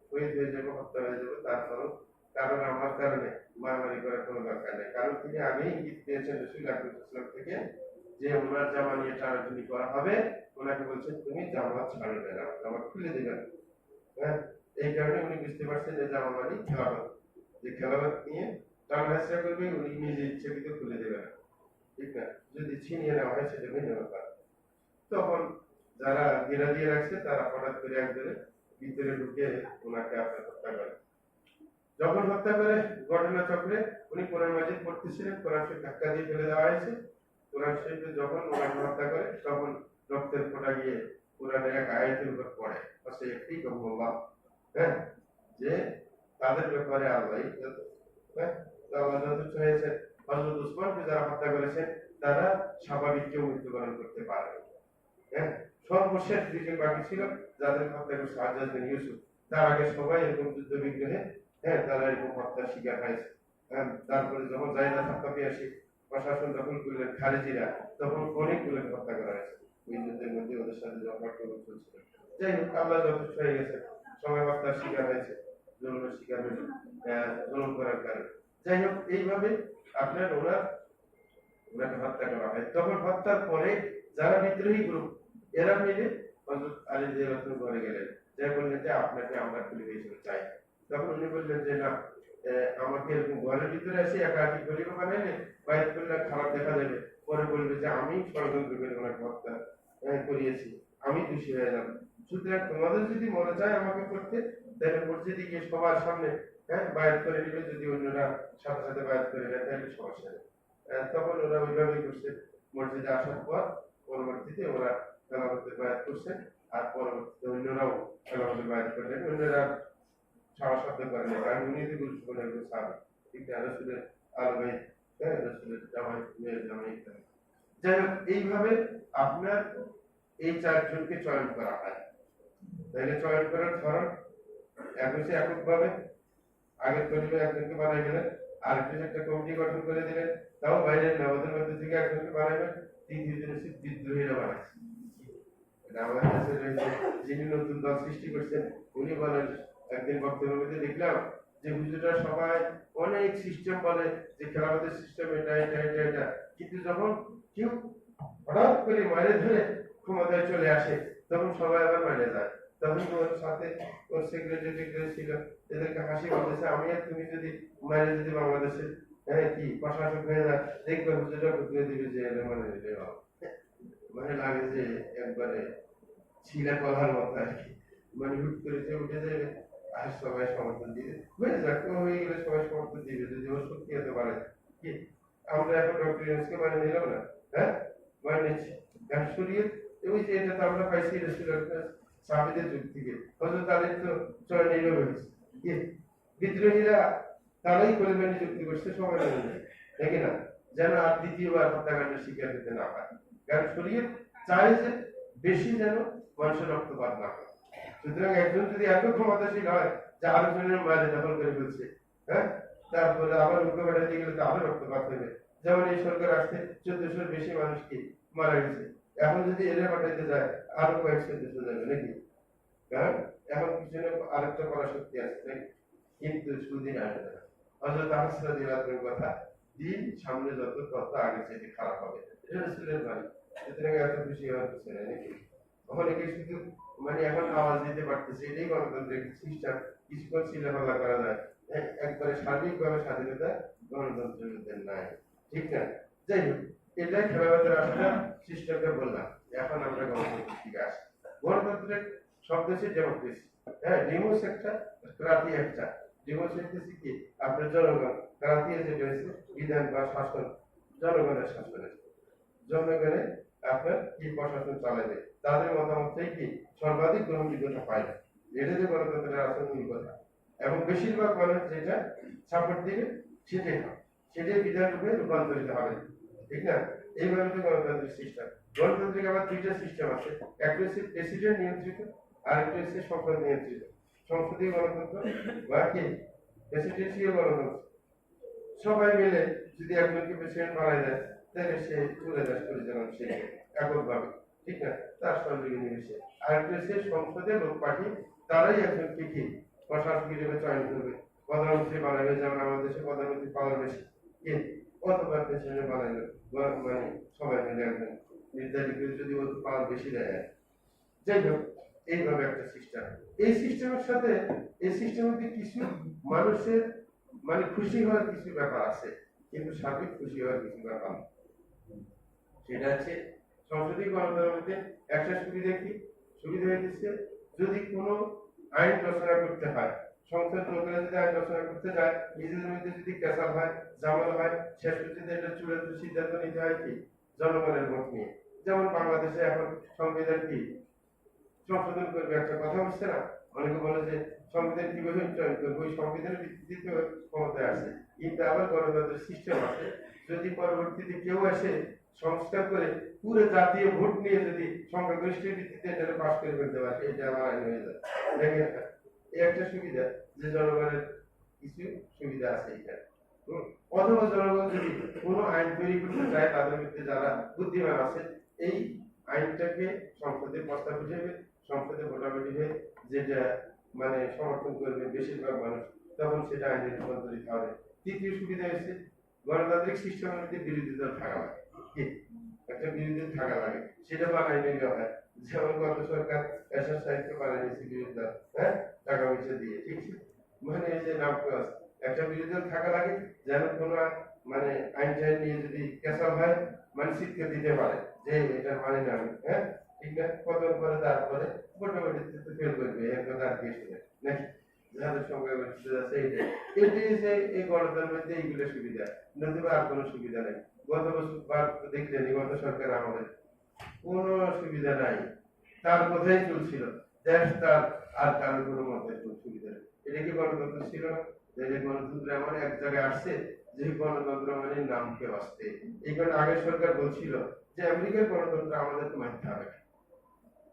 শহীদ হয়ে যাবো, হত্যা হয়ে যাবো, তারপরও কারণ আমার কারণে মারামারি করার কোনো দরকার নেই। কারণ তিনি আগেই ইঙ্গিত পেয়েছেন রাসূল আকরাম সাল্লাল্লাহু আলাইহি ওয়াসাল্লাম থেকে যে ওনার জামা নিয়ে টানাটানি করা হবে। ওনাকে বলছেন তুমি জামা ছাড়বে না, জামা খুলে দেবে না। হ্যাঁ, এই কারণে উনি বুঝতে পারছেন যে জামা মানে খেলাফত, যে খেলাফত নিয়ে টানা হেঁচড়া করবে, উনি নিজে ইচ্ছাকৃত খুলে দেবে না, ঠিক না? যদি ছিনিয়ে নেওয়া হয় সেটা ভিন্ন ব্যাপার। তখন যারা ঘেরা দিয়ে রাখছে তারা হঠাৎ করে একবারে ভিতরে ঢুকে ওনাকে আপনার হত্যা করে। যখন হত্যা করে ঘটনাচক্রে উনি কোরআন মাজিদ পড়তেছিলেন, কোরআন শরীফ ধাক্কা দিয়ে ফেলে দেওয়া হয়েছে। কোরআন শরীফে যখন ওনাকে হত্যা করে তখন রক্তের ফোঁটা গিয়ে কোরআনের এক আয়াতের উপর পড়ে, সে একটি কবুল্লাহ, হ্যাঁ, যে তাদের ব্যাপারে আল্লাহ, হ্যাঁ, আল্লাহ যথেষ্ট হয়েছে। হযরত উসমানকে যারা হত্যা করেছেন তারা স্বাভাবিক কেউ মৃত্যুবরণ করতে পারবে। হ্যাঁ, সর্বশেষ দুইজন বাকি ছিল যাদের হত্যা করেছে হাজ্জাজ বিন ইউসুফ। তার আগে সবাই এরকম যুদ্ধ বিগ্রহে, হ্যাঁ, তারা এরকম হত্যার শিকার হয়েছে। হ্যাঁ, তারপরে যখন জায়দা থাপ্পাপি আসি প্রশাসন দখল করলেন খারেজিরা, তখন অনেকগুলোকে হত্যা করা হয়েছে ওই যুদ্ধের মধ্যে, ওদের সাথে যখন হট্টগোল চলছিল। যাই হোক, আল্লাহ যথেষ্ট হয়ে গেছে, সবাই হত্যার শিকার হয়েছে, জুলুমের শিকার হয়েছে, জুলুম করার কারণে। যাই হোক, এইভাবে আপনার ওনাকে হত্যা করা হয়। তখন হত্যার পরে যারা বিদ্রোহী গ্রুপ, এরা মিলে হযরত আলী রাদিয়াল্লাহু আনহু ঘরে গেলেন, যে বললেন যে আপনাকে আমরা খলিফা হিসেবে চাই। তখন উনি বললেন যে না, আমাকে এরকম ঘরের ভিতরে এসে একা একি খলিফা বানাইলে বাইরে করলে খারাপ দেখা যাবে, পরে বলবে যে আমি ষড়যন্ত্র করে ওনাকে হত্যা করিয়েছি, আমি দোষী হয়ে যাব। সুতরাং তোমাদের যদি মনে চায় আমাকে করতে, তাহলে মসজিদে গিয়ে সবার সামনে, হ্যাঁ, বায়াত করে নিবে, যদি অন্যরা সাথে সাথে বায়াত করে নেয় তাহলে সমস্যা নেই। তখন ওরা ওইভাবেই করছে। মসজিদে আসার পর পরবর্তীতে ওরা খেলাফতে বায়াত করছেন, আর পরবর্তীতে অন্যরাও খেলাফতে বায়াত করলেন। অন্যরা সাহস শব্দ করেন, কারণ উনি তো গুরুত্বপূর্ণ একজন সাহাবী, ঠিক না? রাসূলের আলমে, হ্যাঁ, রাসূলের জামাই, মেয়ের জামাই ইত্যাদি। যাই হোক, এইভাবে আপনার এই 4 জনকে চয়ন করা হয়। তাহলে চয়ন করার ধরন এক হচ্ছে এককভাবে, আগের খলিফা একজনকে বানাই গেলেন, আরেকজন একটা কমিটি গঠন করে দিলেন, তাও বাইরের নবাদের মধ্যে থেকে একজনকে বানাইবেন, তৃতীয় জন হচ্ছে বিদ্রোহীরা বানাইছে। এটা আমাদের কাছে রয়েছে, যিনি নতুন দল সৃষ্টি করছেন উনি বলেন, একদিন বক্তব্যের মধ্যে দেখলাম যে হুজুররা সবাই অনেক সিস্টেম বলে যে খেলাফতের সিস্টেম এটা এটা এটা এটা, কিন্তু যখন কেউ হঠাৎ করে মারে ধরে ক্ষমতায় চলে আসে তখন সবাই আবার মারে যায়। তখন ওর সাথে ওর সেক্রেটারি ছিল, এদেরকে হাসি বলতেছে, আমি আর তুমি যদি মারে যদি বাংলাদেশের, হ্যাঁ, কি প্রশাসক হয়ে যায়, দেখবে হুজুররা বুঝিয়ে দিবে যে এরা মানে মানে লাগে যে একবারে ছিলা কলার মতো আর কি, মানে হুট করে যে উঠে যাবে আর সবাই সমর্থন দিবে, হয়ে যাক, হয়ে গেলে সবাই সমর্থন দিবে যদি ওর শক্তি হতে পারে। কি আমরা এখন ডক্টর ইউনূসকে মানে নিলাম না, হ্যাঁ, মানে নিচ্ছি। কারণ শরীয়ত ওই যে এটা তো আমরা পাইছি রাসূলের সাহাবীদের যুগ থেকে, হযরত আলীর তো চয়ন এইভাবে হয়েছে। কি বিদ্রোহীরা তারাই খলিফা নিযুক্তি করছে, সবাই মেনে নেয়, দেখি না, যেন আর দ্বিতীয়বার হত্যাকাণ্ডের শিকার হতে না হয়। কারণ শরীয়ত চায় যে বেশি যেন মানুষের রক্তপাত না হয়। সুতরাং একজন যদি এত ক্ষমতাশীল হয় যে আরেকজনের মাঝে দখল করে ফেলছে, হ্যাঁ, তারপরে আবার উল্টো পাল্টাতে গেলে তো আরো রক্তপাত হবে। যেমন এই সরকার আসতে 1400-র বেশি মানুষকে মারা গেছে, এখন যদি এদের পাঠাইতে যায় আরো কয়েকশো দেশে যাবে নাকি? কারণ এখন পিছনে আরেকটা করা শক্তি আছে নাকি? কিন্তু সুদিন আসবে না। হযরত আনাস রাদিয়াল্লাহু আনহুর কথা, দিন সামনে যত তত আগে থেকে খারাপ হবে, এটা রাসূলের বাণী। সুতরাং এত খুশি হওয়ার কিছু নেই নাকি? অনেকে শুধু মানে এখন আওয়াজ দিতে পারতেছে, এটাই গণতন্ত্রের সিস্টেম, কিছুক্ষণ চিল্লাপাল্লা করা যায়, একবারে সার্বিকভাবে স্বাধীনতা গণতন্ত্রের মধ্যে নাই, ঠিক না? যাই হোক, এটাই খেলাফতের আসলে সিস্টেমটা বললাম। এখন আমরা গণতন্ত্রের দিকে আসি। গণতন্ত্রের শব্দ হচ্ছে ডেমোক্রেসি, হ্যাঁ, ডেমোস একটা, ক্রাতি একটা। ডেমোক্রেসি কি আপনার জনগণ, ক্রান্তি যেটা হয়েছে বিধান বা শাসন, জনগণের শাসনের, জনগণের আপনার কি প্রশাসন চালাবে, তাদের মতামতটাই কি সর্বাধিক গ্রহণযোগ্যতা পায় না। এটা যে গণতন্ত্রের আসল মূল কথা। এবং বেশিরভাগ মানুষ যেটা সাপোর্ট দিবে সেটাই হবে, সেটাই বিধান রূপে রূপান্তরিত হবে, ঠিক না? এইভাবে তো গণতান্ত্রিক সিস্টেম। গণতান্ত্রিক আবার দুইটা সিস্টেম আছে, একটা হচ্ছে প্রেসিডেন্ট নিয়ন্ত্রিত আর একটা হচ্ছে সংসদ নিয়ন্ত্রিত। সংসদীয় গণতন্ত্র বা কি প্রেসিডেন্সিয়াল গণতন্ত্র। সবাই মিলে যদি একজনকে প্রেসিডেন্ট বানায় দেয় তাহলে সে পুরো দেশ পরিচালনা সে এককভাবে, ঠিক না, তার সহযোগী নিবেশে। আর একটা হচ্ছে সংসদে লোক পাঠিয়ে তারাই একজনকে কি প্রশাসক হিসেবে চয়ন করবে, প্রধানমন্ত্রী বানাবে। যেমন আমাদের দেশে প্রধানমন্ত্রী পাওয়ার বেশি, কি কতবার প্রেসিডেন্ট বানাইলো, মানে সবাই মিলে একজন নির্ধারিত যদি ওর পাওয়ার বেশি দেয়। যাই হোক, এইভাবে একটা সিস্টেম। এই সিস্টেমের সাথে এই সিস্টেমের কিছু মানুষের মানে খুশি হওয়ার কিছু ব্যাপার আছে, কিন্তু সার্বিক খুশি হওয়ার কিছু ব্যাপার নেই। সেটা হচ্ছে সংসদীয় গণতন্ত্রের একটা সুবিধা কি, সুবিধা হচ্ছে যদি কোনো আইন রচনা করতে হয়, সংসদ লোকেরা যদি আইন রচনা করতে যায়, নিজেদের মধ্যে যদি ক্যাসাল হয়, ঝামেলা হয়, শেষ পর্যন্ত এটা চূড়ান্ত সিদ্ধান্ত নিতে হয় কি জনগণের ভোট নিয়ে। যেমন বাংলাদেশে এখন সংবিধান কি সংশোধন করবে একটা কথা হচ্ছে না, অনেকে বলে যে সংবিধান কিভাবে চয়ন করবে, ওই সংবিধানের ভিত্তিতে ক্ষমতায় আছে। কিন্তু আবার গণতন্ত্রের সিস্টেম আছে, যদি পরবর্তীতে কেউ এসে সংস্কার করে পুরো জাতীয় ভোট নিয়ে যদি সংখ্যাগরিষ্ঠের ভিত্তিতে এটা পাশ করে ফেলতে পারে, এটা আমার আইন হয়ে যায়। দেখেন এই একটা সুবিধা যে জনগণের কিছু সুবিধা আছে এখানে। অথবা জনগণ যদি কোনো আইন তৈরি করতে চায়, তাদের মধ্যে যারা বুদ্ধিমান আছে এই আইনটাকে সংসদে প্রস্তাব হিসেবে সংসদে ভোটাভুটি হয়ে যেটা মানে সমর্থন করবে বেশিরভাগ মানুষ, তখন সেটা আইনে রূপান্তরিত হবে। তৃতীয় সুবিধা হচ্ছে গণতান্ত্রিক সিস্টেমের মধ্যে বিরোধী দল থাকা লাগে, ঠিক একটা বিরোধী দল থাকা লাগে, সেটা বানাই নিলে হয়। যেমন গত সরকার এরশাদ সাহেবকে বানাই নিয়েছে বিরোধী দল, হ্যাঁ, টাকা পয়সা দিয়ে, ঠিক আছে, মানে এই যে নাম একটা বিরোধী দল থাকা লাগে যেন কোনো মানে আইন টাইন নিয়ে যদি ক্যাসাল হয় মানে শিক্ষা দিতে পারে যে এটা মানে না আমি, হ্যাঁ, ঠিক না, কত করে তারপরে মোটামুটি ফেল করবে এর কথা আর কি শুনে নাকি যাদের সঙ্গে আছে এটাই যে এই গণতন্ত্রের মধ্যে এইগুলো সুবিধা, নতুবা আর কোনো সুবিধা নেই। গত বছর দেখলেন গত সরকার আমাদের কোনো সুবিধা নাই, তার কথাই চলছিল দেশ তার, আর কারোর কোনো মতের কোনো সুবিধা নেই। এটা কি গণতন্ত্র ছিল না? যে গণতন্ত্র এমন এক জায়গায় আসছে যে গণতন্ত্র মানে নামকে বাঁচতে। এই কারণে আগের সরকার বলছিল যে আমেরিকার গণতন্ত্র আমাদেরকে মানতে হবে,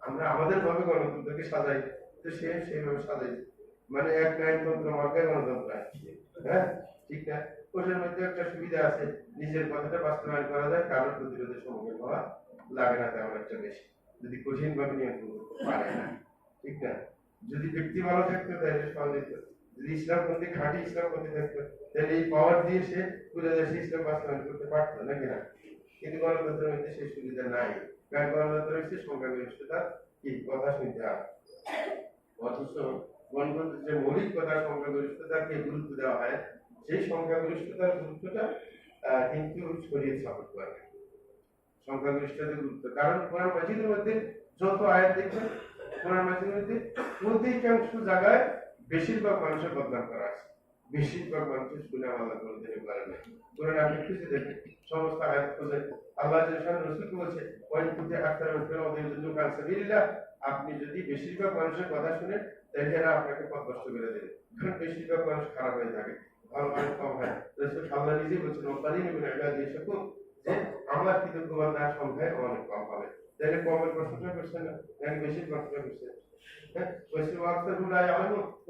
আমরা আমাদের ভাবে গণতন্ত্রকে সাজাই, তো সে সেইভাবে সাজাই, মানে এক ন্যায়তন্ত্র মার্কায় গণতন্ত্র আসছে, হ্যাঁ, ঠিক না। ওটার মধ্যে একটা সুবিধা আছে, নিজের কথাটা বাস্তবায়ন করা যায়, কারোর প্রতিরোধের সম্মুখীন হওয়া লাগে না তেমন একটা বেশি, যদি কঠিন ভাবে নিয়ন্ত্রণ করতে পারে না, ঠিক না। যদি ব্যক্তি ভালো থাকতো তাহলে সহজে, যদি ইসলামপন্থী খাঁটি ইসলামপন্থী থাকতো তাহলে এই পাওয়ার দিয়ে সে পুরো দেশে ইসলাম বাস্তবায়ন করতে পারতো নাকি না। কিন্তু গণতন্ত্রের মধ্যে সেই সুবিধা নাই, কারণ গণতন্ত্র হচ্ছে সংখ্যাগরিষ্ঠতার কি কথা শুনতে হয়। অথচ গণতন্ত্রের যে মৌলিক কথা সংখ্যাগরিষ্ঠতাকে গুরুত্ব দেওয়া হয়, সেই সংখ্যাগরিষ্ঠতার গুরুত্বটা কিন্তু শরীয়ত সাপোর্ট করে সংখ্যাগরিষ্ঠতার গুরুত্ব। কারণ কোরআন মাজিদের মধ্যে যত আয়াত দেখবেন, কোরআন মাজিদের মধ্যে অধিকাংশ জায়গায় বেশিরভাগ মানুষের বদনাম করা আছে, বেশিরভাগ মানুষের শুনে আল্লাহ কোনো দিনে পারে না। কোরআন আপনি খুঁজে দেখেন, সমস্ত আয়াত খুঁজে আল্লাহ রসুলকে বলছে ওই খুঁজে আক্তার আপনি যদি বেশিরভাগ মানুষের কথা শুনে তাহলে এরা আপনাকে পথভ্রষ্ট করে দেবে, কারণ বেশিরভাগ মানুষ খারাপ হয়ে থাকে, ভালো মানুষ কম হয়। রসুল আল্লাহ নিজেই বলছেন ওকালীন এবং ইবাদি শাকুর, যে আমার কৃতজ্ঞ বান্দার সংখ্যায় অনেক কম হবে। তাহলে কমের প্রশ্নটা করছেন না, নাকি বেশি প্রশ্ন করছেন? হ্যাঁ,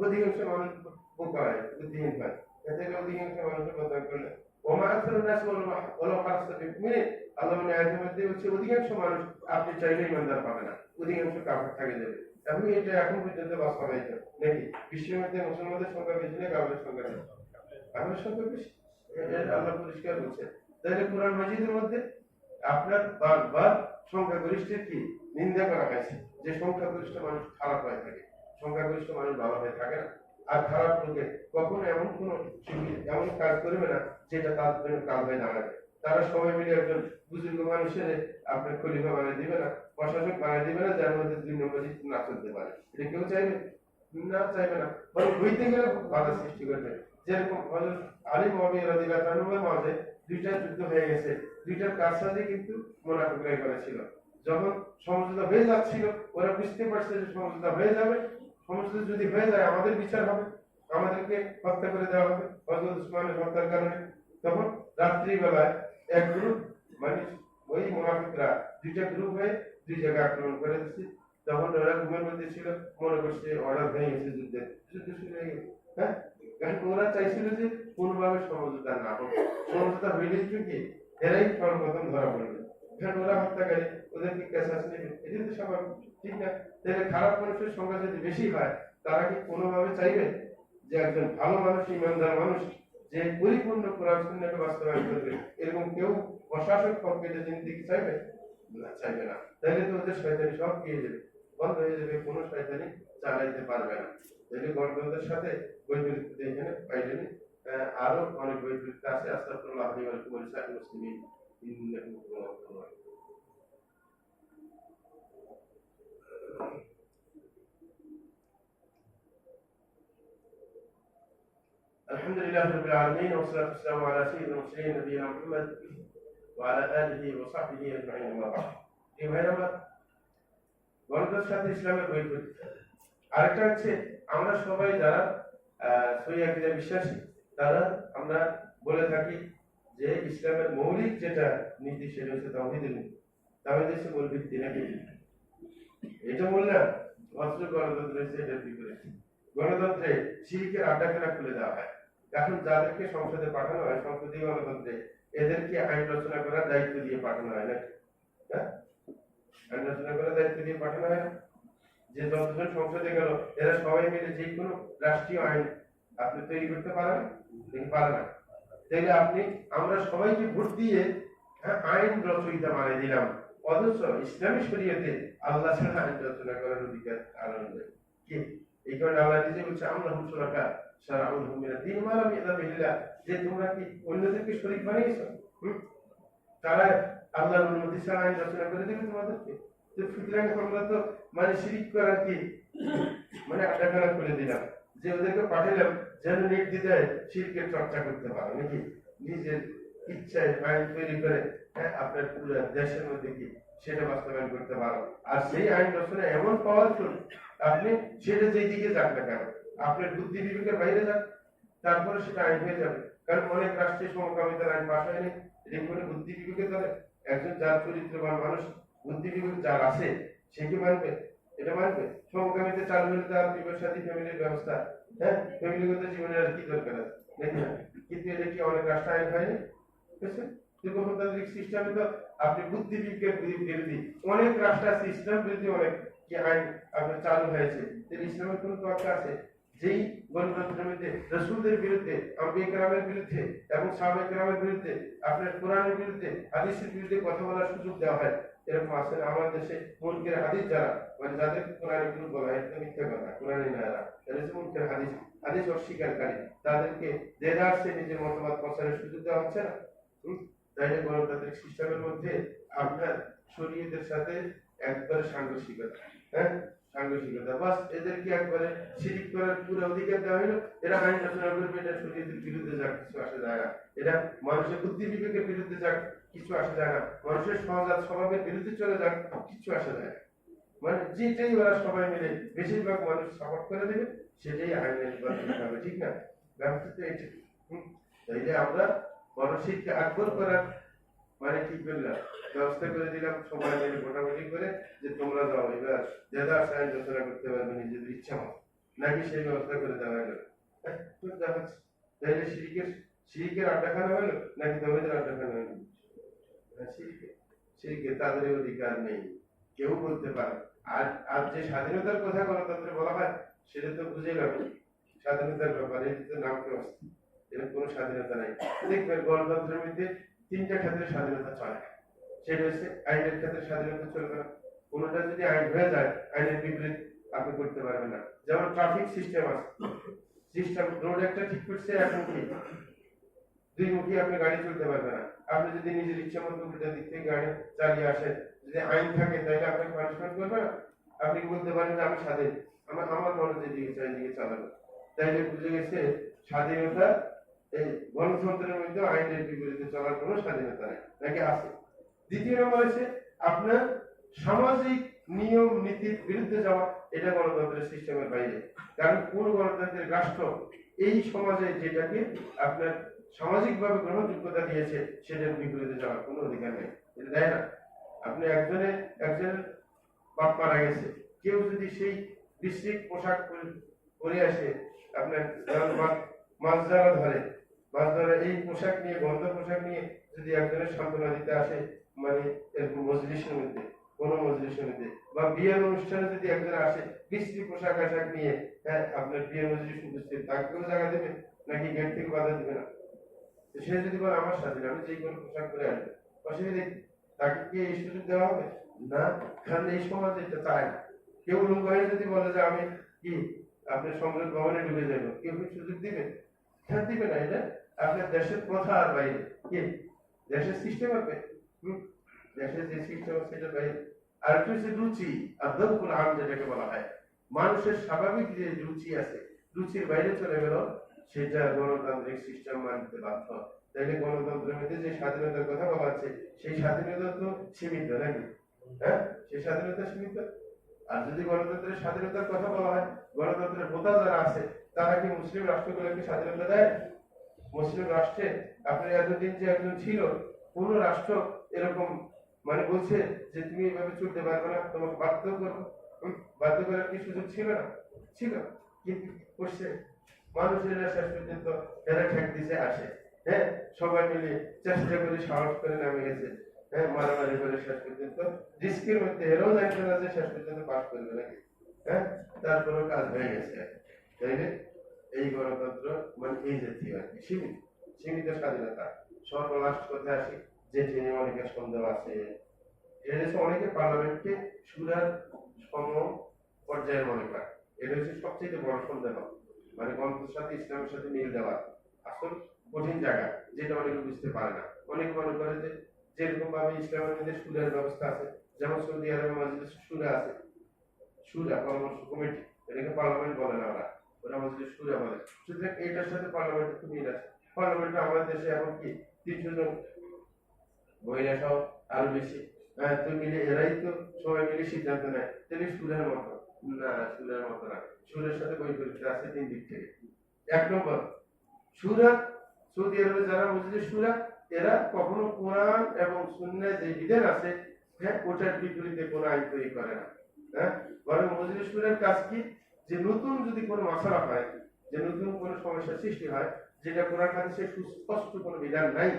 অধিকাংশ মানুষ বোকা হয়, বুদ্ধিহীন হয়, এতে অধিকাংশ মানুষের কথা করলে অধিকাংশ মানুষ আপনি চাইলে ইমানদার পাবে না, অধিকাংশ কাফের থাকে যাবে। এখন এটা এখন পর্যন্ত বাস্তবায়িত নাকি? বিশ্বের মধ্যে মুসলমানদের সংখ্যা বেশি না কাফেরের সংখ্যা বেশি? কাফেরের সংখ্যা বেশি, আল্লাহ পরিষ্কার বলছে। তাহলে কোরআন মাজিদের মধ্যে আপনার বারবার সংখ্যাগরিষ্ঠের কি নিন্দা করা হয়েছে, যে সংখ্যাগরিষ্ঠ মানুষ খারাপ হয়ে থাকে, সংখ্যাগরিষ্ঠ মানুষ ভালো হয়ে থাকে না। আর খারাপ লোকে কখনো এমন কোন এমন কাজ করবে না যেটা তার জন্য কাল হয়ে দাঁড়াবে। তারা সবাই মিলে একজন বুজুর্গ মানুষের আপনার খলিফা বানিয়ে দিবে না, প্রশাসক বানিয়ে দিবে না, যার মধ্যে 2 নম্বর না চলতে পারে, এটা কেউ চাইবে না, চাইবে না, বরং হইতে গেলে বাধা সৃষ্টি করবে। যেরকম হযরত আলী মুআবিয়া রাদিয়াল্লাহু আনহুর মাঝে দুইটা যুদ্ধ হয়ে গেছে, দুইটার কারসাজি কিন্তু মুনাফিকরাই করেছিল। যখন সমঝোতা হয়ে যাচ্ছিল, ওরা বুঝতে পারছে যে সমঝোতা হয়ে যাবে, সমস্ত যদি হয়ে যায় আমাদের বিচার হবে, আমাদেরকে হত্যা করে দেওয়া হবে হযরত উসমানের হত্যার কারণে। তখন রাত্রিবেলায় এক গ্রুপ মানে ওই মুনাফিকরা দুইটা গ্রুপ হয়ে দুই জায়গায় আক্রমণ করে দিচ্ছে। তখন ওরা ঘুমের মধ্যে ছিল, মনে করছে অর্ডার হয়ে গেছে, যুদ্ধ শুরু হয়ে গেছে। হ্যাঁ, কারণ ওরা চাইছিল যে কোনোভাবে সমঝোতা না হোক, সমঝোতা হইলে কি এরাই সর্বপ্রথম ধরা পড়বে, কারণ ওরা হত্যাকারী, ওদেরকে কেসাস নেবে, এটাই তো স্বাভাবিক, ঠিক না? তাহলে খারাপ মানুষের সংখ্যা যদি বেশি হয়, তারা কি কোনোভাবে চাইবে যে একজন ভালো মানুষ, ইমানদার মানুষ যে পরিপূর্ণ কোরআন সুন্নাহকে বাস্তবায়ন করবে, এরকম কেউ প্রশাসক পক্ষে জিন্দেগি চাইবে না? চাইবে না। তাহলে তো ওদের শয়তানি সব গিয়ে যাবে, বন্ধ হয়ে যাবে, কোনো শয়তানি চালাইতে পারবে না। তাহলে গণতন্ত্রের সাথে বৈপরীত্য এখানে পাইলেন। আরো অনেক বৈপরীত্য আছে। আস্তাগফিরুল্লাহ আলী ওয়া লাকুম ওয়া লিসাইরিল মুসলিমিন ইন্নাহু হুয়াল গফুরুর রাহিম। الحمد لله رب العالمين والصلاة والسلام على سيد المرسلين نبينا محمد وعلى آله وصحبه أجمعين أما بعد। এই ভাইরা, গণতন্ত্রের সাথে ইসলামের বৈপরীত্য আরেকটা হচ্ছে, আমরা সবাই যারা সহিহ আকীদায় বিশ্বাসী, তারা আমরা বলে থাকি যে ইসলামের মৌলিক যেটা নীতি সেটা হচ্ছে তাওহীদের নীতি। তাওহীদ হচ্ছে মূল ভিত্তি, নাকি? এটা বললাম। অথচ গণতন্ত্র হচ্ছে এটার বিপরীত। গণতন্ত্রে শিরকের আড্ডাখানা খুলে দেওয়া হয়। এখন যাদেরকে সংসদে পাঠানো হয়, সংসদীয় গণতন্ত্রে এদেরকে আইন রচনা করার দায়িত্ব দিয়ে পাঠানো হয়, নাকি? হ্যাঁ, আইন রচনা করার দায়িত্ব দিয়ে পাঠানো হয়। যে যতজন সংসদে গেল, এরা সবাই মিলে যে কোনো রাষ্ট্রীয় আইন আপনি তৈরি করতে পারেন পারে না। তাইলে আমরা সবাইকে ভোট দিয়ে আইন রচয়িতা বানিয়ে দিলাম, অথচ ইসলামী শরীয়তে আল্লাহ ছাড়া আইন রচনা করার অধিকার কারণ নেই। কি এই কারণে আল্লাহ নিজে বলছে, আমরা হুসুরাকা শারাউল হুমিনা দিন মালাম ইয়াদাবিল্লাহ, যে তোমরা কি অন্যদেরকে শরীক বানিয়েছো? তারা আল্লাহর অনুমতি ছাড়া আইন রচনা করে দেবে তোমাদেরকে। তো সুতরাং আমরা তো মানে শিরিক করার কি মানে আড্ডাখানা খুলে দিলাম, যে ওদেরকে পাঠালাম যেন নির্দ্বিধায় শিরকের চর্চা করতে পারো, নাকি? নিজের ইচ্ছায় আইন তৈরি করে আপনার পুরো দেশের মধ্যে কি সেটা বাস্তবায়ন করতে পারো। আর সেই আইন রচনা এমন পাওয়ারফুল, আপনি সেটা যেই দিকে যাক না কেন, আপনার বুদ্ধি বিবেকের বাইরে যাক, তারপরে সেটা আইন হয়ে যাবে। কারণ অনেক রাষ্ট্রে সমকামিতার আইন পাশ হয়নি, এটা করে বুদ্ধি বিবেকের দ্বারা একজন যার চরিত্রবান মানুষ, বুদ্ধি বিবেক যার আছে, সে কি মানবে? এটা মানবে? সমকামিতা চালু হলে তার বিবাহ সাথী ফ্যামিলির ব্যবস্থা, ফ্যামিলিগত জীবনের আর কি দরকার আছে, নাকি না? কিন্তু এটা কি অনেক রাষ্ট্র আইন হয়নি? বুঝছেন? গণতান্ত্রিক সিস্টেমে তো আপনি বুদ্ধি বিবেকের বিরোধী অনেক রাষ্ট্র আছে, ইসলাম বিরোধী অনেক কি আইন আপনার চালু হয়েছে। ইসলামের কোন তর্ক আছে যেই গণতন্ত্রের মধ্যে রাসূলদের বিরুদ্ধে, আম্বিয়া কেরামের বিরুদ্ধে এবং সাহাবায়ে কেরামের বিরুদ্ধে, আপনার কোরআনের বিরুদ্ধে, হাদিসের বিরুদ্ধে কথা বলার সুযোগ দেওয়া হয়? এরকম আছে আমাদের দেশে মুনকির হাদিস যারা, মানে যাদের কোরআনের বিরুদ্ধে বলা হয়, এটা মিথ্যা কথা, কোরআনই না, এরা হচ্ছে মুনকির হাদিস, হাদিস অস্বীকারী, তাদেরকে দেদারসে নিজের মতবাদ প্রচারের সুযোগ দেওয়া হচ্ছে না। তাইলে গণতান্ত্রিক সিস্টেমের মধ্যে আপনার শরীয়তের সাথে একবারে সাংঘর্ষিকতা, সাংঘর্ষিকতা, বাস এদেরকে একবারে শিরিক করার পুরো অধিকার দেওয়া হলো। এরা আইন রচনা করবে, এটা শরীয়তের বিরুদ্ধে যাক, কিছু আসে যায় না। এটা মানুষের বুদ্ধি বিবেকের বিরুদ্ধে যাক, কিছু আসে যায় না। মানুষের সহজাত স্বভাবের বিরুদ্ধে চলে যাক, কিছু আসে যায় না। মানে যেটাই ওরা সবাই মিলে বেশিরভাগ মানুষ সাপোর্ট করে দেবে, সেটাই আইনের হবে, ঠিক না? ব্যবস্থা তো এটি। তাইলে আমরা গণশিক্ষা আকবর করার মানে কি করলাম, ব্যবস্থা করে দিলাম, সবাই মিলে ভোটাভুটি করে যে তোমরা যাও, এবার দেদার আইন রচনা করতে পারবে নিজেদের ইচ্ছা মতো, নাকি সেই ব্যবস্থা করে দেওয়া হলো? তাইলে শিরিকের আড্ডাখানা হলো নাকি তৌহিদের আড্ডাখানা হলো? শিরিকে তাদের অধিকার নেই, কেউ বলতে পারে। আর আর যে স্বাধীনতার কথা গণতন্ত্রে বলা হয়, সেটা তো বুঝে গেল স্বাধীনতার ব্যাপারে, এটা নাম কেউ আসছে, এর কোনো স্বাধীনতা নাই। দেখবেন গণতন্ত্রের মধ্যে তিনটা ক্ষেত্রে স্বাধীনতা চলে, সেটা হচ্ছে আইনের ক্ষেত্রে স্বাধীনতা চলবে না, কোনোটা যদি আইন হয়ে যায় আইনের বিপরীত আপনি করতে পারবেন না। যেমন ট্রাফিক সিস্টেম আছে, সিস্টেম রোড একটা ঠিক করছে, এখন কি দুই মুখী আপনি গাড়ি চলতে পারবেন না। আপনি যদি নিজের ইচ্ছা মতো উল্টা দিক থেকে গাড়ি চালিয়ে আসেন, যদি আইন থাকে তাহলে আপনাকে পানিশমেন্ট করবে না। আপনি বলতে পারেন যে আমি স্বাধীন, আমার মনে যেদিকে চাই দিকে চালাবো। তাইলে বুঝে গেছে স্বাধীনতা এই গণতন্ত্রের মধ্যে আইনের বিপরীতে চলার কোনো স্বাধীনতা নেই, নাকি আছে? দ্বিতীয় নম্বর হচ্ছে আপনার সামাজিক নিয়ম নীতির বিরুদ্ধে যাওয়া, এটা গণতন্ত্রের সিস্টেমের বাইরে। কারণ কোন গণতান্ত্রিক রাষ্ট্র এই সমাজে যেটাকে আপনার সামাজিকভাবে গ্রহণযোগ্যতা দিয়েছে সেটার বিপরীতে যাওয়ার কোনো অধিকার নেই, এটা দেয় না। আপনি একজনের বাপ মারা গেছে, কেউ যদি সেই বিশ্রিক পোশাক পরে আসে, আপনার মাছ ধরে এই পোশাক নিয়ে, গন্ধ পোশাক নিয়ে যদি একজনের সান্ত্বনা দিতে আসে, মানে এরকম মজলিসের মধ্যে, কোনো মজলিসের মধ্যে, বা বিয়ের অনুষ্ঠানে যদি একজন আসে বিশ্রী পোশাক আশাক নিয়ে, হ্যাঁ আপনার বিয়ের মজলিস উপস্থিত, তাকেও জায়গা দেবে নাকি গেট থেকে বাধা দিবে না? সে যদি বলে আমার সাথে আমি যে কোনো পোশাক পরে আসবো, অসুবিধা তাকে কি এই সুযোগ দেওয়া হবে? না, কারণ এই সমাজ এটা চায় না। কেউ লুঙ্গাই যদি বলে যে আমি কি আপনার সংসদ ভবনে ঢুকে যাবো, কেউ কি সুযোগ দিবে? হ্যাঁ দিবে না। এটা আপনার দেশের প্রথার বাইরে, কি দেশের সিস্টেম আছে, দেশের যে সিস্টেম সেটার বাইরে। আর একটা হচ্ছে রুচি, আদবকুল আম যেটাকে বলা হয়, মানুষের স্বাভাবিক যে রুচি আছে, রুচির বাইরে চলে গেল, সেটা গণতান্ত্রিক সিস্টেম মানতে বাধ্য। তাইলে গণতন্ত্রের মধ্যে যে স্বাধীনতার কথা বলা আছে, সেই স্বাধীনতা তো সীমিত নাকি? হ্যাঁ, সেই স্বাধীনতা সীমিত। আর যদি গণতন্ত্রের স্বাধীনতার কথা বলা হয়, গণতন্ত্রের হোতা যারা আছে তারা কি মুসলিম রাষ্ট্রগুলোকে স্বাধীনতা দেয়? মুসলিম রাষ্ট্রে আপনি এতদিন যে একজন ছিল, কোন রাষ্ট্র এরকম মানে বলছে যে তুমি এভাবে চলতে পারবে না, তোমাকে বাধ্য করবো? বাধ্য করার কি সুযোগ ছিল না? ছিল। কিন্তু করছে মানুষের শেষ পর্যন্ত এরা ঠেক দিছে আসে, হ্যাঁ সবাই মিলে চেষ্টা করে সাহস করে নামে গেছে, হ্যাঁ মারামারি করে শেষ পর্যন্ত রিস্কের মধ্যে এরাও জানতে না যে শেষ পর্যন্ত পাস করবে নাকি, হ্যাঁ তারপরেও কাজ হয়ে গেছে। তাইলে এই গণতন্ত্র মানে এই জাতীয় আর কি, সীমিত সীমিত স্বাধীনতা। সর্বলাস্ট কথা আসি, যেটি নিয়ে অনেকের সন্দেহ আছে, এদেশে অনেকে পার্লামেন্টকে সুরার সম পর্যায়ে মনে করে। এটা হচ্ছে সবচেয়ে বড় সন্দেহ, মানে গণতন্ত্রের সাথে ইসলামের সাথে মিল দেওয়া আসল কঠিন জায়গা, যেটা অনেকে বুঝতে পারে না। অনেকে মনে করে যে যেরকম ভাবে ইসলামের মধ্যে সুরের ব্যবস্থা আছে, যেমন সৌদি আরবে মজলিস সুরা আছে, সুরা পরামর্শ কমিটি, এটাকে পার্লামেন্ট বলে না, ওরা মজলিস সুরা বলে। সুতরাং এটার সাথে পার্লামেন্টের খুব মিল আছে। পার্লামেন্টে আমাদের দেশে এখন কি 300 জন মহিলা সহ আরো বেশি, তো মিলে এরাই তো সবাই মিলে সিদ্ধান্ত নেয়। তাহলে সুরের মতো না, সুরের মতো না, সুরের সাথে বৈপরীত্য আছে 3 দিক থেকে। এক নম্বর, সুরা সৌদি আরবে যারা মজলিস সুরা, এরা কখনো কোরআন এবং সুন্নাহ যে বিধান আছে, হ্যাঁ ওটার বিপরীতে কোনো আইন তৈরি করে না। হ্যাঁ, বরং মজলিস সুরার কাজ কি, যে নতুন যদি কোনো মাসালা হয়, যে নতুন কোনো সমস্যার সৃষ্টি হয়, যেটা কোরআন হাদিসে সুস্পষ্ট কোনো বিধান নাই,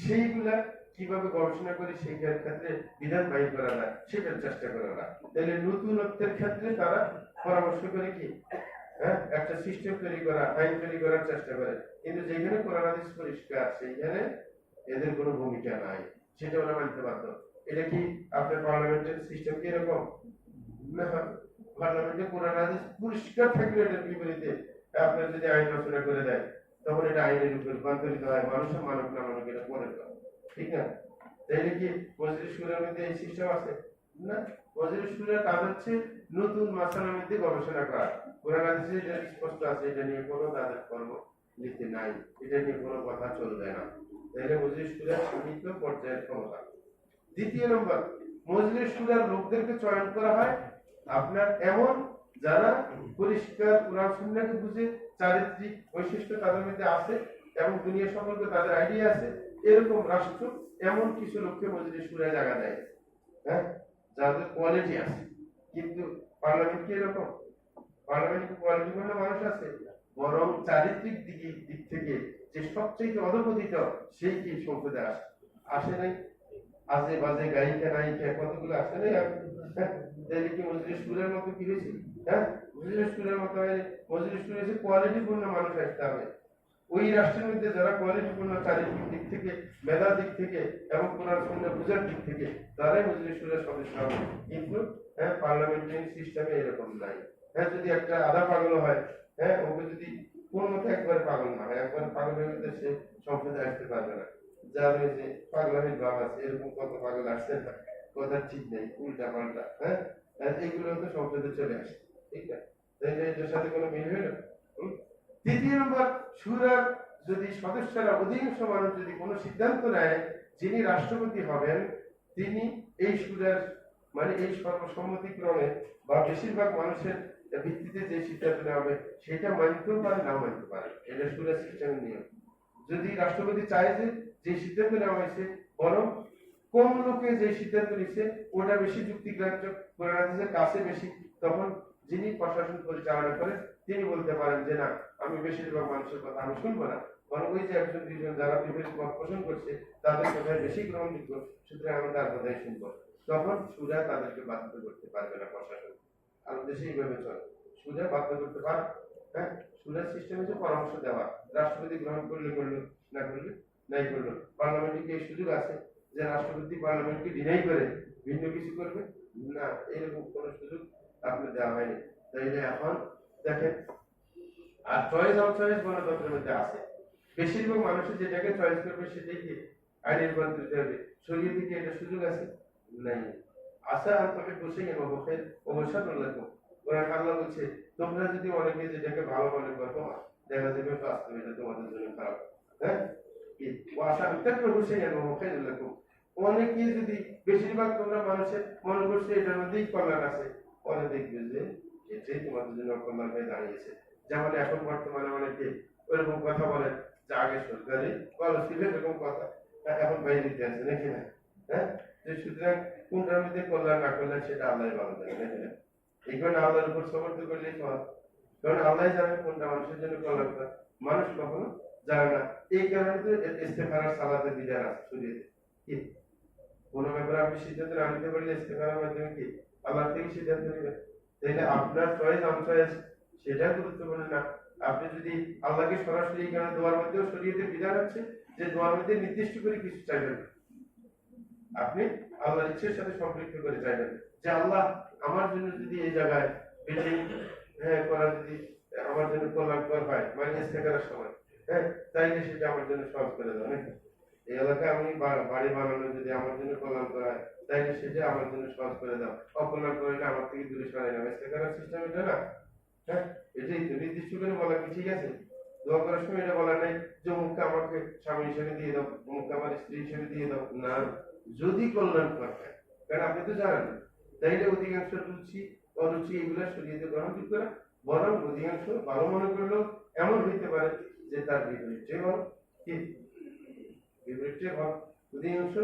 সেইগুলা কিভাবে গবেষণা করে সেই ক্ষেত্রে বিধান বাহির করা যায় সেটার চেষ্টা করে ওরা। তাহলে নতুনত্বের ক্ষেত্রে তারা পরামর্শ করে কি, হ্যাঁ একটা সিস্টেম তৈরি করা, আইন তৈরি করার চেষ্টা করে। কিন্তু যেখানে কোরআন হাদিস পরিষ্কার, সেইখানে এদের কোনো ভূমিকা নাই, সেটা ওরা মানতে বাধ্য। এটা কি আপনার পার্লামেন্টের সিস্টেম কি এরকম না? পার্লামেন্টে কোরআন হাদিস পরিষ্কার থাকলে এটার বিপরীতে আপনার যদি আইন রচনা করে দেয়, তখন এটা আইনের উপর রূপান্তরিত হয়, মানুষের মানব না মানব এটা পরে, ঠিক না? তাইলে কি মজলিস সুরার মধ্যে এই সিস্টেম আছে না? মজলিস সুরার কাজ হচ্ছে নতুন মাসালার মধ্যে গবেষণা করা। কোরআন হাদিসে এটা স্পষ্ট আছে, এটা নিয়ে কোনো তাদের কর্ম নীতি নাই, এটা নিয়ে কোনো কথা চলবে না। তাইলে মজলিস সুরার সীমিত পর্যায়ের ক্ষমতা। দ্বিতীয় নম্বর, মজলিস সুরার লোকদেরকে চয়ন করা হয় আপনার এমন যারা পরিষ্কার কোরআন সুন্নাহকে বুঝে, চারিত্রিক বৈশিষ্ট্য তাদের মধ্যে আছে এবং দুনিয়া সম্পর্কে তাদের আইডিয়া আছে, এরকম রাষ্ট্র এমন কিছু লোককে মজলিস সুরায় জায়গা দেয়, হ্যাঁ যাদের কোয়ালিটি আছে। কিন্তু পার্লামেন্ট কি এরকম? পার্লামেন্টে কোয়ালিটিপূর্ণ মানুষ আছে, বরং চারিত্রিক দিক থেকে যে সবচেয়ে অধপতিত সেই কি সংসদে আসে নাই? আজে বাজে গায়িকা নায়িকা কতগুলো আসে নাই? তাইলে কি মজলিস সুরের মতো কি হয়েছে? হ্যাঁ, মজলিস সুরের মতো মজলিস সুরে এসে কোয়ালিটিপূর্ণ মানুষ আসতে হবে। ওই রাষ্ট্রের মধ্যে যারা কোয়ালিটিপূর্ণ চারিত্রিক দিক থেকে, মেধা দিক থেকে এবং কোরআন সুন্নাহ বুঝার দিক থেকে, তারাই মজলিস সুরের সদস্য হবে। কিন্তু হ্যাঁ পার্লামেন্টারি সিস্টেমে এরকম নাই। হ্যাঁ যদি একটা আধা পাগল হয়, হ্যাঁ ওকে যদি কোন মতে একবার পাগল না হয়, একবার পাগল হয়ে গেলে সে সংসদে আসতে পারবে না। যার যে পাগলামির ভাব আছে, এরকম কত পাগল আসছে না, কথা ঠিক নেই, উল্টা পাল্টা, হ্যাঁ এইগুলো তো সংসদে চলে আসে, ঠিক না? তাইলে এটার সাথে কোনো মিল হইল? তৃতীয় নম্বর, সুরার যদি সদস্যরা অধিকাংশ মানুষ যদি কোনো সিদ্ধান্ত নেয়, যিনি রাষ্ট্রপতি হবেন তিনি এই সুরার মানে এই সর্বসম্মতিক্রমে বা বেশিরভাগ মানুষের ভিত্তিতে যে সিদ্ধান্ত নেওয়া হবে সেটা মানতেও পারে না মানতে পারে, এটা সুরের সিস্টেমের নিয়ম। যদি রাষ্ট্রপতি চায় যে যে সিদ্ধান্ত নেওয়া হয়েছে বরং কোন লোকে যে সিদ্ধান্ত নিচ্ছে ওটা বেশি যুক্তিগ্রাহ্য করে রাখছে কাছে বেশি, তখন যিনি প্রশাসন পরিচালনা করেন তিনি বলতে পারেন যে না, আমি বেশিরভাগ মানুষের কথা আমি শুনবো না, বরং ওই যে একজন দুজন যারা বিপরীত মত পোষণ করছে তাদের কথাই বেশি গ্রহণযোগ্য, সুতরাং আমি তার কথাই শুনবো। তখন সুরা তাদেরকে বাধ্য করতে পারবে না প্রশাসন। আর দেশে এইভাবে চলে, সুরা বাধ্য করতে পারে। হ্যাঁ, সুরার সিস্টেম হচ্ছে পরামর্শ দেওয়া, রাষ্ট্রপতি গ্রহণ করলে করলো, না করলে নাই করলো। পার্লামেন্টে কি এই সুযোগ আছে যে রাষ্ট্রপতি পার্লামেন্টকে ডিনাই করে ভিন্ন কিছু করবে? না, এরকম কোন সুযোগ আপনি দেওয়া হয়নি। তাইলে এখন দেখেন, আর চয়েস অন চয়েস গণতন্ত্রের মধ্যে আছে, বেশিরভাগ মানুষের যেটাকে চয়েস করবে সেটাই কি আইনের রূপান্তরিত হবে। শরীয়তে কি এটা সুযোগ আছে? নাই। আশা আপনাকে বসেই অবশ্যই অবসর লাগবে। কোরআন আল্লাহ বলছে তোমরা যদি অনেকে যেটাকে ভালো মনে করো দেখা যাবে বাস্তবে এটা তোমাদের জন্য খারাপ। হ্যাঁ, কি আশা আপনাকে বসেই অবশ্যই লাগবে। অনেকে যদি বেশিরভাগ তোমরা মানুষের মনে করছে এটার মধ্যেই কল্যাণ আছে, পরে দেখবে যে এটাই তোমাদের জন্য কল্যাণ হয়ে দাঁড়িয়েছে। যেমন এখন বর্তমানে অনেকে ওরকম কথা বলেন যে আগে সরকারি ভালো ছিল এরকম কথা এখন বাইরে দিতে আছে নাকি না? হ্যাঁ, যে সুতরাং কোনটার মধ্যে কল্যাণ না কল্যাণ সেটা আল্লাহ ভালো জানে নাকি না? এই কারণে আল্লাহর উপর সমর্থ করলেই সব, কারণ আল্লাহ জানে কোনটা মানুষের জন্য কল্যাণ, মানুষ কখনো জানে না। এই কারণে তো ইস্তেখারার সালাতের বিধান আছে শরীয়তে। কি কোনো ব্যাপারে আপনি সিদ্ধান্ত না নিতে পারলে ইস্তেখারার মাধ্যমে কি আল্লাহ থেকে সিদ্ধান্ত নেবেন। তাইলে আপনার চয়েস আনচয়েস সেটা গুরুত্বপূর্ণ না। আপনি যদি আল্লাহকে সরাসরি এই কারণে দোয়ার মধ্যেও শরীয়তের বিধান আছে যে দোয়ার মধ্যে নির্দিষ্ট করে কিছু চাইবেন, আপনি আল্লাহর ইচ্ছের সাথে সম্পৃক্ত করে চাইবেন যে আল্লাহ আমার জন্য যদি এই জায়গায় বেশি করা যদি আমার জন্য কল্যাণকর হয়, মানে ইস্তেখারার সময় তাইলে সেটা আমার জন্য সহজ করে দাও নাকি? এই এলাকায় আমি বাড়ি বানানো যদি আমার জন্য কল্যাণ করা হয় তাইলে সেটা আমার জন্য সহজ করে দাও, অকল্যাণ করলে আমার থেকে দূরে সরাই নাও। ইস্তেখারার সিস্টেম এটা না। হ্যাঁ, এটাই তো নির্দিষ্ট করে বলা কি ঠিক আছে? দোয়া করার সময় এটা বলা নাই যে অমুককে আমাকে স্বামী হিসেবে দিয়ে দাও, অমুককে আমার স্ত্রী হিসেবে দিয়ে দাও, না, যদি কল্যাণ করে। কারণ আপনি তো জানেন তাইলে অধিকাংশ রুচি অরুচি এগুলো শরীয়তে গ্রহণযোগ্য না, বরং অধিকাংশ ভালো মনে করলেও এমন হইতে পারে যে তার বিপরীতে বল কি বিপরীতে বল। অধিকাংশ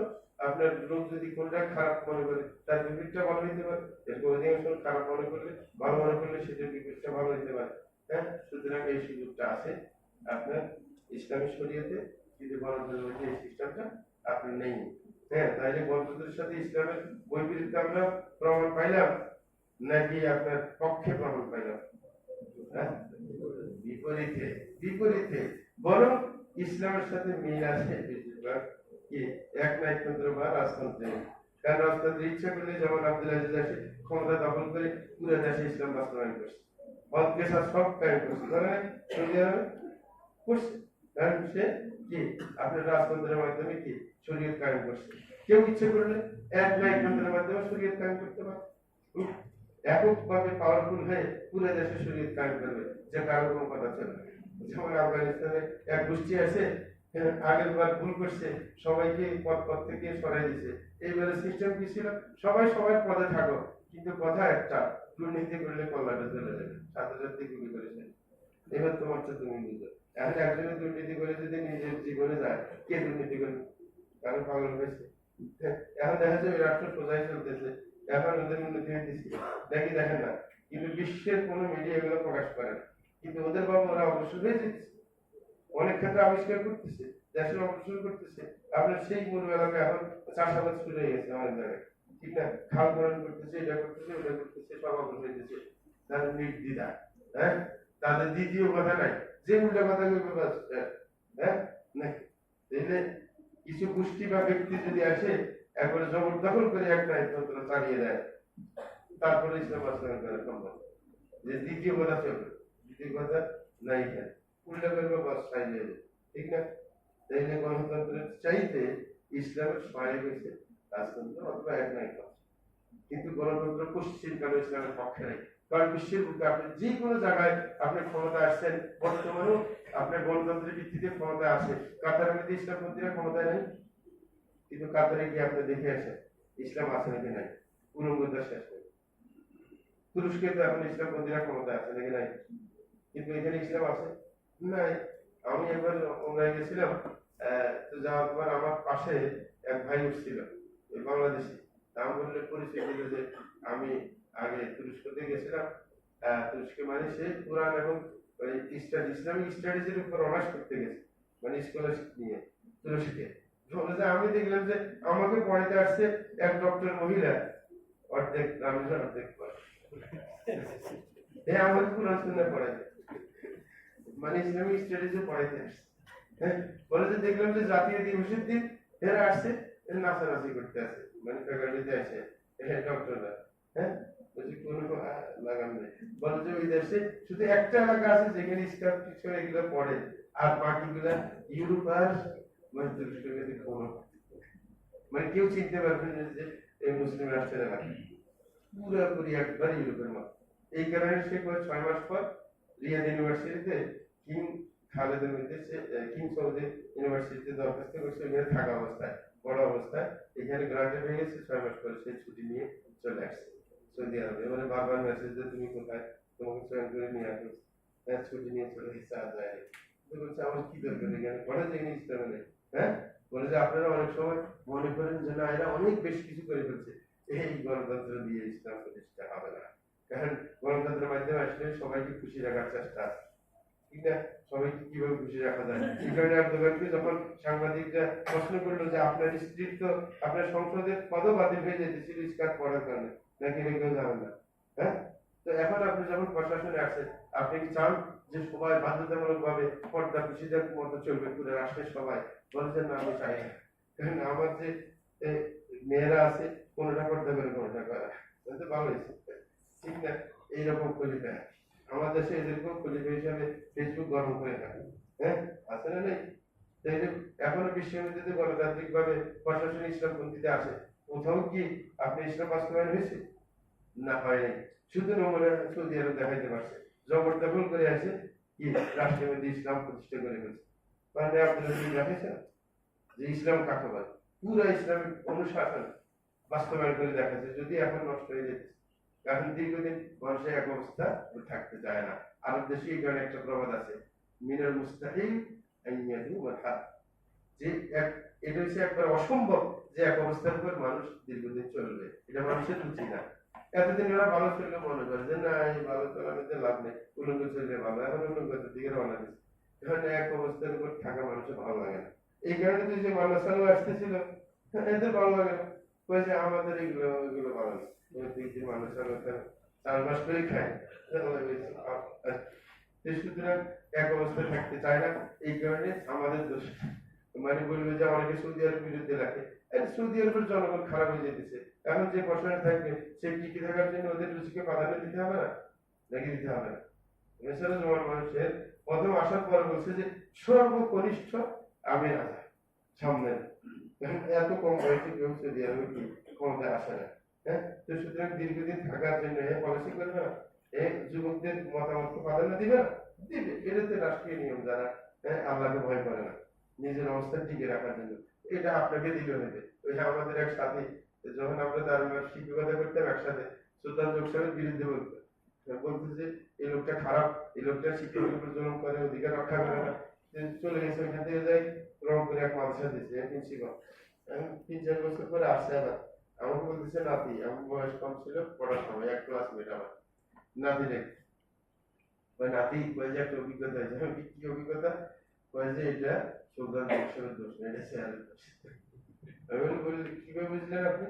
আপনার লোক যদি কোনটা খারাপ মনে করে তার বিপরীতটা ভালো হইতে পারে, এরকম অধিকাংশ খারাপ মনে করলে ভালো মনে করলে সেটার বিপরীতটা ভালো হইতে পারে। হ্যাঁ, সুতরাং এই সুযোগটা আছে আপনার ইসলামী শরীয়তে, কিন্তু গণতন্ত্রের এই সিস্টেমটা আপনার নেই। হ্যাঁ, তাইলে গণতন্ত্রের সাথে ইসলামের বৈপরীত্য আমরা প্রমাণ পাইলাম নাকি আপনার পক্ষে প্রমাণ পাইলাম? হ্যাঁ, বিপরীতে বিপরীতে, বরং ইসলামের সাথে মিল আছে বেশিরভাগ কি এক নায়কতন্ত্র বা রাজতন্ত্রে। কারণ রাজতন্ত্রে ইচ্ছা করলে যেমন আব্দুল আজিজ আসে ক্ষমতা দখল করে পুরো দেশে ইসলাম বাস্তবায়ন করছে, অদ্দেশা সব কায়েম করছে, ধরে সৌদি আরবে করছে। কারণ সে কি আপনার রাজতন্ত্রের মাধ্যমে কি শরীয়ত কায়েম করছে। কেউ ইচ্ছে করলে এক নায়কতন্ত্রের মাধ্যমে শরীয়ত কায়েম করতে পারে, এককভাবে পাওয়ারফুল হয়ে পুরো দেশে শরীয়ত কায়েম করবে, যে কারো কোনো কথা চলবে। যেমন আফগানিস্তানে এক গোষ্ঠী আছে আগের বার ভুল করছে, সবাইকে পদ থেকে সরাই দিছে। এইবারে সিস্টেম কি ছিল, সবাই সবাই পদে থাকো, কিন্তু কথা একটা, দুর্নীতি করলে কল্যাণে চলে যাবে, সাথে সাথে গুলি করেছে। এবার তোমার তো তুমি বুঝো, এখন একজনের দুর্নীতি করে যদি নিজের জীবনে যায়, কে দুর্নীতি করবে? কারণ পাগল হয়েছে। এখন দেখা যায় রাষ্ট্র সোজাই চলতেছে, এখন ওদের উন্নতি হইতেছে দেখি দেখেন না, কিন্তু বিশ্বের কোনো মিডিয়া এগুলো প্রকাশ করে না, কিন্তু ওদের বাবা ওরা অবশ্যই হয়ে যেতেছে, অনেক ক্ষেত্রে আবিষ্কার করতেছে, দেশের অগ্রসর করতেছে। আপনার সেই মরু এলাকায় এখন চাষাবাদ শুরু হয়ে গেছে অনেক জায়গায়, ঠিক না? খাল খনন করতেছে, এটা করতেছে, ওটা করতেছে, সব অগ্রসর হইতেছে তাদের নির্দ্বিধা। হ্যাঁ, তাদের দ্বিতীয় কথা নাই, যে উল্টা কথা কইবে বাস। হ্যাঁ, নাকি তাইলে কিছু গোষ্ঠী বা ব্যক্তি যদি আসে একবারে জবরদখল করে এক নায়কতন্ত্র চালিয়ে দেয়, তারপরে ইসলাম বাস্তবায়ন করা সম্ভব। যে দ্বিতীয় কথা চলবে, দ্বিতীয় কথা নাই, উল্টা করবে বাস ছাই যাবে, ঠিক না? তাইলে গণতন্ত্রের চাইতে ইসলামের সহায়ক হয়েছে রাজতন্ত্র অথবা এক নায়কতন্ত্র। কিন্তু গণতন্ত্র পশ্চিম কালে ইসলামের পক্ষে নাই, কারণ বিশ্বের বুকে আপনি যে কোনো জায়গায় আপনি ক্ষমতা আসছেন, বর্তমানেও আপনার গণতন্ত্রের ভিত্তিতে ক্ষমতা আছে। কাতারের মধ্যে ইসলামপন্থীরা ক্ষমতায় নেই, কিন্তু কাতারে গিয়ে আপনি দেখে আসেন ইসলাম আছে নাকি নাই। উলঙ্গতা শেষ নেই। তুরস্কে তো এখন ইসলামপন্থীরা ক্ষমতা আছে নাকি নাই? কিন্তু এখানে ইসলাম আছে নাই। আমি একবার ওমরায় গেছিলাম, তো যাওয়ার পর আমার পাশে এক ভাই উঠছিল বাংলাদেশি। আমি বললে পরিচয় দিল যে আমি আগে তুরস্কতে গেছিলাম, তুরস্কে মানে সে কোরআন এবং ইসলামিক স্টাডিজের উপর অনার্স করতে গেছে, মানে স্কলারশিপ নিয়ে তুরস্কে। আমি দেখলাম যে আমাকে পড়াইতে আসছে এক ডক্টর মহিলা, অর্ধেক রামেশ্বর অর্ধেক পড়ে আমাকে কোরআন সুন্নাহ পড়াইতে, মানে ইসলামিক স্টাডিজে পড়াইতে আসছে। হ্যাঁ, বলে যে দেখলাম যে জাতীয় দিবসের দিন এরা আসছে, এরা নাচানাচি করতে আসে, মানে ফ্যাকাল্টিতে আসে ডক্টররা। হ্যাঁ, বলছি কোনো লাগাম নেই। বলে যে ওই দেশে শুধু একটা এলাকা আছে যেখানে স্কার্ট টিচার এগুলো পড়ে, আর বাকিগুলা ইউরোপ আর মানে তুরস্কের কোনো, মানে কেউ চিনতে পারবেন না যে এই মুসলিম রাষ্ট্রের এলাকা, পুরোপুরি একবার ইউরোপের মতো। এই কারণে সে 6 মাস পর রিয়াদ ইউনিভার্সিটিতে কিং খালেদের মধ্যে কিং সৌদি ইউনিভার্সিটিতে দরখাস্ত করছে, ওখানে থাকা অবস্থায় বড় অবস্থায় এখানে গ্রান্টেড হয়ে গেছে। 6 মাস পরে সে ছুটি নিয়ে চলে আসছে সৌদি আরবে। মানে বারবার মেসেজ দিয়ে তুমি কোথায়, তোমাকে চয়ন করে নিয়ে আসো, ছুটি নিয়ে চলে গেছে, আর যায় তো বলছে আমার কি দরকার এখানে পড়ে যে ইসলামে নেই। হ্যাঁ, বলে যে আপনারা অনেক সময় মনে করেন যে না এরা অনেক বেশি কিছু করে ফেলছে, এই গণতন্ত্র দিয়ে ইসলাম প্রতিষ্ঠা হবে না। কারণ গণতন্ত্রের মাধ্যমে আসলে সবাইকে খুশি রাখার চেষ্টা আছে, ঠিক না? সবাইকে কিভাবে খুশি রাখা যায়। এই কারণে এরদোগানকে যখন সাংবাদিকরা প্রশ্ন করলো যে আপনার স্ত্রীর তো আপনার সংসদের পদও বাতিল হয়ে যেতেছিল স্কার্ট পরার কারণে, নাকি কেউ যাবেন না? হ্যাঁ, তো এখন আপনি যখন প্রশাসনে আছেন, আপনি কি চান যে সবাই বাধ্যতামূলক ভাবে পর্দা খুশিদের মতো চলবে পুরো রাষ্ট্রের সবাই? বলছেন না, আমি চাই না। কারণ আমার যে মেয়েরা আছে কোনোটা পর্দা করে কোনোটা করে, ভালো হয়েছে, ঠিক না? এইরকম খলিফা আমার দেশে এদেরকেও খলিফা হিসাবে ফেসবুক গরম করে থাকে। হ্যাঁ, আছে না নেই? এখনো বিশ্ববিদ্যালয়ে গণতান্ত্রিক ভাবে প্রশাসন ইসলামপন্থীতে আছে, কোথাও কি আপনি ইসলাম বাস্তবায়ন হয়েছে? না, হয়নি। শুধু নমুনা সৌদি আরব দেখাইতে পারছে, জবরদখল করে আছে কি রাষ্ট্রের মধ্যে ইসলাম প্রতিষ্ঠা করে ফেলছে। মানে আপনারা তুমি দেখেছেন যে ইসলাম কাকে বলে? পুরো ইসলামিক অনুশাসন বাস্তবায়ন করে দেখাচ্ছে, যদি এখন নষ্ট হয়ে যেতে। এখন দীর্ঘদিন মানুষের এক অবস্থা থাকতে চায় না। আরব দেশে এই কারণে একটা প্রবাদ আছে, মিনাল মুস্তাহিল আইয়াদু ওয়াল হাদ, যে এটা হচ্ছে একবার অসম্ভব যে এক অবস্থার উপর মানুষ দীর্ঘদিন চলবে, এটা মানুষের রুচি না। এতদিন ওরা ভালো চললে মনে করে যে না এই ভালো চলাতে লাভ নেই, উলঙ্গ চললে ভালো, এখন উলঙ্গতার দিকে রওনা দিচ্ছে। এখন এক অবস্থার উপর থাকা মানুষের ভালো লাগে না। এই কারণে তো যে মানুষ আসতেছিল এদের ভালো লাগে না, কয়েছে আমাদের এগুলো ওইগুলো ভালো না। মানুষ 4 মাস করে খায়, সুতরাং এক অবস্থায় থাকতে চায় না। এই কারণে আমাদের দোষ, মানে বলবে যে অনেকে সৌদি আরবের বিরুদ্ধে রাখে, সৌদি আরবের জনগণ খারাপ হয়ে যেতেছে। এখন যে প্রশ্ন থাকবে সে টিকে থাকার জন্য ওদের রুচিকে প্রাধান্য দিতে হবে না, নাকি দিতে হবে না? এছাড়া জমান মানুষের প্রথম আসার পর বলছে যে সর্বকনিষ্ঠ আমি রাজা সামনে, এত কম বয়সে কেউ সৌদি আরবে কি ক্ষমতায় আসে না। হ্যাঁ, তো সুতরাং দীর্ঘদিন থাকার জন্য পলিসি করবে না, যুবকদের মতামত প্রাধান্য দিবে না, দিবে। এটা তো রাষ্ট্রীয় নিয়ম, যারা আল্লাহকে ভয় করে না, নিজের অবস্থান টিকে রাখার জন্য এটা আপনাকে দিলে হবে। ওই যে আমাদের এক সাথী, যখন আমরা তার শিক্ষকতা করতাম একসাথে, সুলতান জোকসারের বিরুদ্ধে বলতো যে এই লোকটা খারাপ, এই লোকটা শিক্ষকের উপর জুলুম করে, অধিকার রক্ষা করে না। চলে গেছে, ওইখান থেকে যাই রংপুরে এক মাদ্রাসা দিয়েছে প্রিন্সিপাল, 3-4 বছর পরে আসছে আবার আমাকে বলতেছে নাতি, আমার বয়স কম ছিল পড়ার সময়, এক ক্লাসমেট আমার নাতি রেখে নাতি কয়ে যে একটা অভিজ্ঞতা হয়েছে। কি অভিজ্ঞতা? কয়ে যে এটা সুলতান জোকসারের দোষ না, এটা স্যারের দোষ। আমি বলি কিভাবে বুঝলেন আপনি?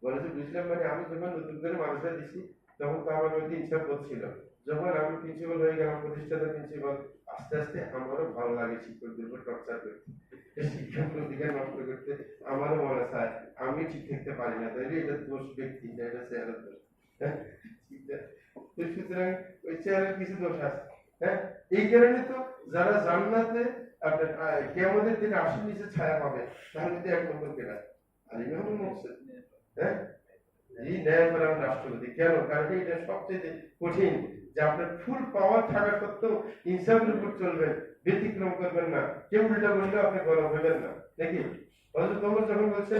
বলে যে বুঝলাম, মানে আমি যখন নতুন করে মাদ্রাসা দিছি তখন তো আমার মধ্যে ইচ্ছা ছিল, যখন আমি প্রিন্সিপাল হয়ে গেলাম, প্রতিষ্ঠাতা প্রিন্সিপাল, আস্তে আস্তে আমারও ভালো লাগে শিক্ষকদের উপর টর্চার করতে, শিক্ষকের অধিকার নষ্ট করতে আমারও মনে চায় আমি ঠিক থাকতে পারি না, তাইলে এটা দোষ ব্যক্তি না, এটা স্যারের দোষ। হ্যাঁ, সুতরাং ওই স্যারের কিছু দোষ আছে। হ্যাঁ, এই কারণে তো যারা জান্নাতে আপনার কিয়ামতের দিনে আরশের নিচে ছায়া পাবে, তাহলে কিন্তু 1 নম্বর কেনা আলী মাহমুদ মোহসেন। হ্যাঁ, এই ন্যায়পরায়ণ রাষ্ট্রপতি। কেন? কারণ এটা সবচেয়ে কঠিন, যে আপনার ফুল পাওয়ার থাকা সত্ত্বেও ইনসাফের উপর চলবেন, ব্যতিক্রম করবেন না, কেউ উল্টা বললেও আপনি গরম হবেন না, নাকি? হযরত ওমর যখন বলছে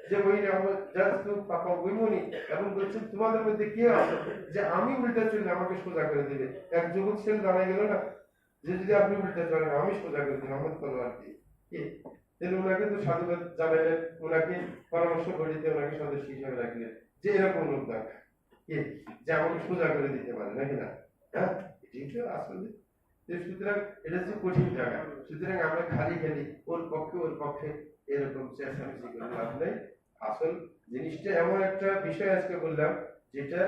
যে ওই জাস্ট পাপা বইমনি এবং বলছেন তোমাদের মধ্যে কে আছে যে আমি উল্টা চললে আমাকে সোজা করে দেবে। এক যুবক ছেলে দাঁড়ায় গেল না যে যদি আপনি উল্টা চলেন আমি সোজা করে দিন আমার তলোয়ার দিয়ে কি। তাহলে ওনাকে তো সাধুবাদ জানালেন, ওনাকে পরামর্শ করে দিতে ওনাকে সদস্য হিসেবে রাখলেন যে এরকম লোক দরকার কি যে আমাকে সোজা করে দিতে পারে নাকি না। হ্যাঁ, এটাই তো আসলে। সুতরাং এটা হচ্ছে কঠিন জায়গা। সুতরাং আমরা খালি খালি ওর পক্ষে এরকম চেঁচামেচি করে লাভ নেই। আসল জিনিসটা এমন একটা বিষয় আজকে বললাম যেটা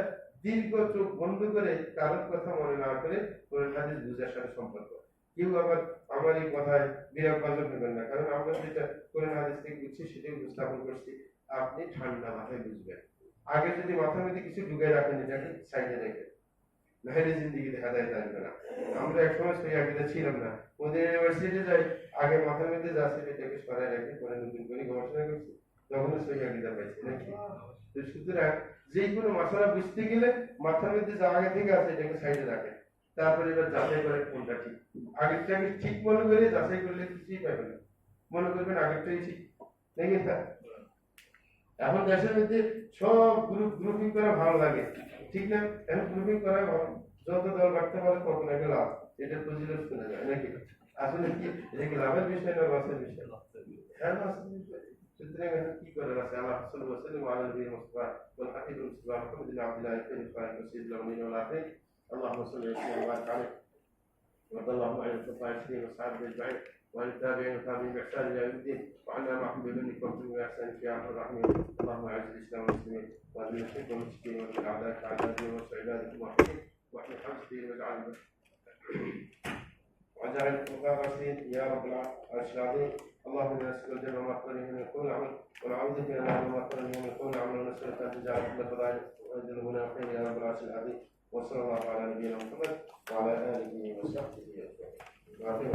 দীর্ঘ চোখ বন্ধ করে কারোর কথা মনে না করে কোরআন হাদিস বুঝার সাথে সম্পর্ক। কেউ আবার আমার এই কথায় বিরাম বাজন নেবেন না, কারণ আমরা যেটা কোরআন হাদিস থেকে বুঝছি সেটাই উপস্থাপন করছি। আপনি ঠান্ডা মাথায় বুঝবেন। আগে যদি মাথার মধ্যে কিছু ঢুকে রাখেন এটাকে সাইডে রেখে নাহলে জিন্দিগিতে হেদায়েত আসবে না। আমরা একসময় সেই আকিদা ছিলাম না, ওদের ইউনিভার্সিটি যাই আগে মাথার মধ্যে যা ছিল এটাকে সরাই রেখে পরে নতুন করে গবেষণা করছি, তখন সেই আকিদা পাইছি নাকি। তো সুতরাং যে কোনো মশলা বুঝতে গেলে মাথার মধ্যে যা আগে থেকে আছে এটাকে সাইডে রাখেন, তারপরে এবার যাচাই করে কোনটা ঠিক। আগেরটাকে ঠিক মনে করে যাচাই করলে কিছুই পাবেন না, মনে করবেন আগেরটাই ঠিক নাকি না। এখন দেশের মধ্যে সব গ্রুপিং করা ভালো লাগে, ঠিক না। এখন গ্রুপিং করা ভালো, যত দল রাখতে পারে তত নাকি লাভ, এটা ফজিলত শোনা যায় নাকি। আসলে কি এটা কি লাভের বিষয় না লসের বিষয়? হ্যাঁ, লসের বিষয়। সুতরাং এখন কি করার আছে? আল্লাহ সাল্লাল্লাহু আলাইহি ওয়াসাল্লাম আলা নবী মুস্তাফা ওয়াল হাবিবুল মুস্তাফা মুহাম্মদ ইবনে আব্দুল্লাহ ইবনে ফারিদ সাইয়্যিদুল মুরসালিন ওয়াল আখির اللهم صل وسلم وبارك عليه وارض اللهم عن الخلفاء الراشدين والصحابه اجمعين وعن التابعين والتابعين باحسان الى يوم الدين وعنا معهم بمنك وفضلك واحسانك يا ارحم الراحمين. اللهم اعز الاسلام والمسلمين واذل الشرك والمشركين ودمر اعداءك اعداء الدين وانصر عبادك الموحدين واحمي حوزه الدين واجعل الفقهاء الراشدين يا رب العرش العظيم. اللهم انا نسالك الجنه وما قرب من القول عمل ونعوذ بك من النار وما قرب من القول عمل ونسالك ان تجعل كل فضائل وذنوبنا خير يا رب العرش العظيم. وصلى الله على نبينا محمد وعلى اله وصحبه اجمعين.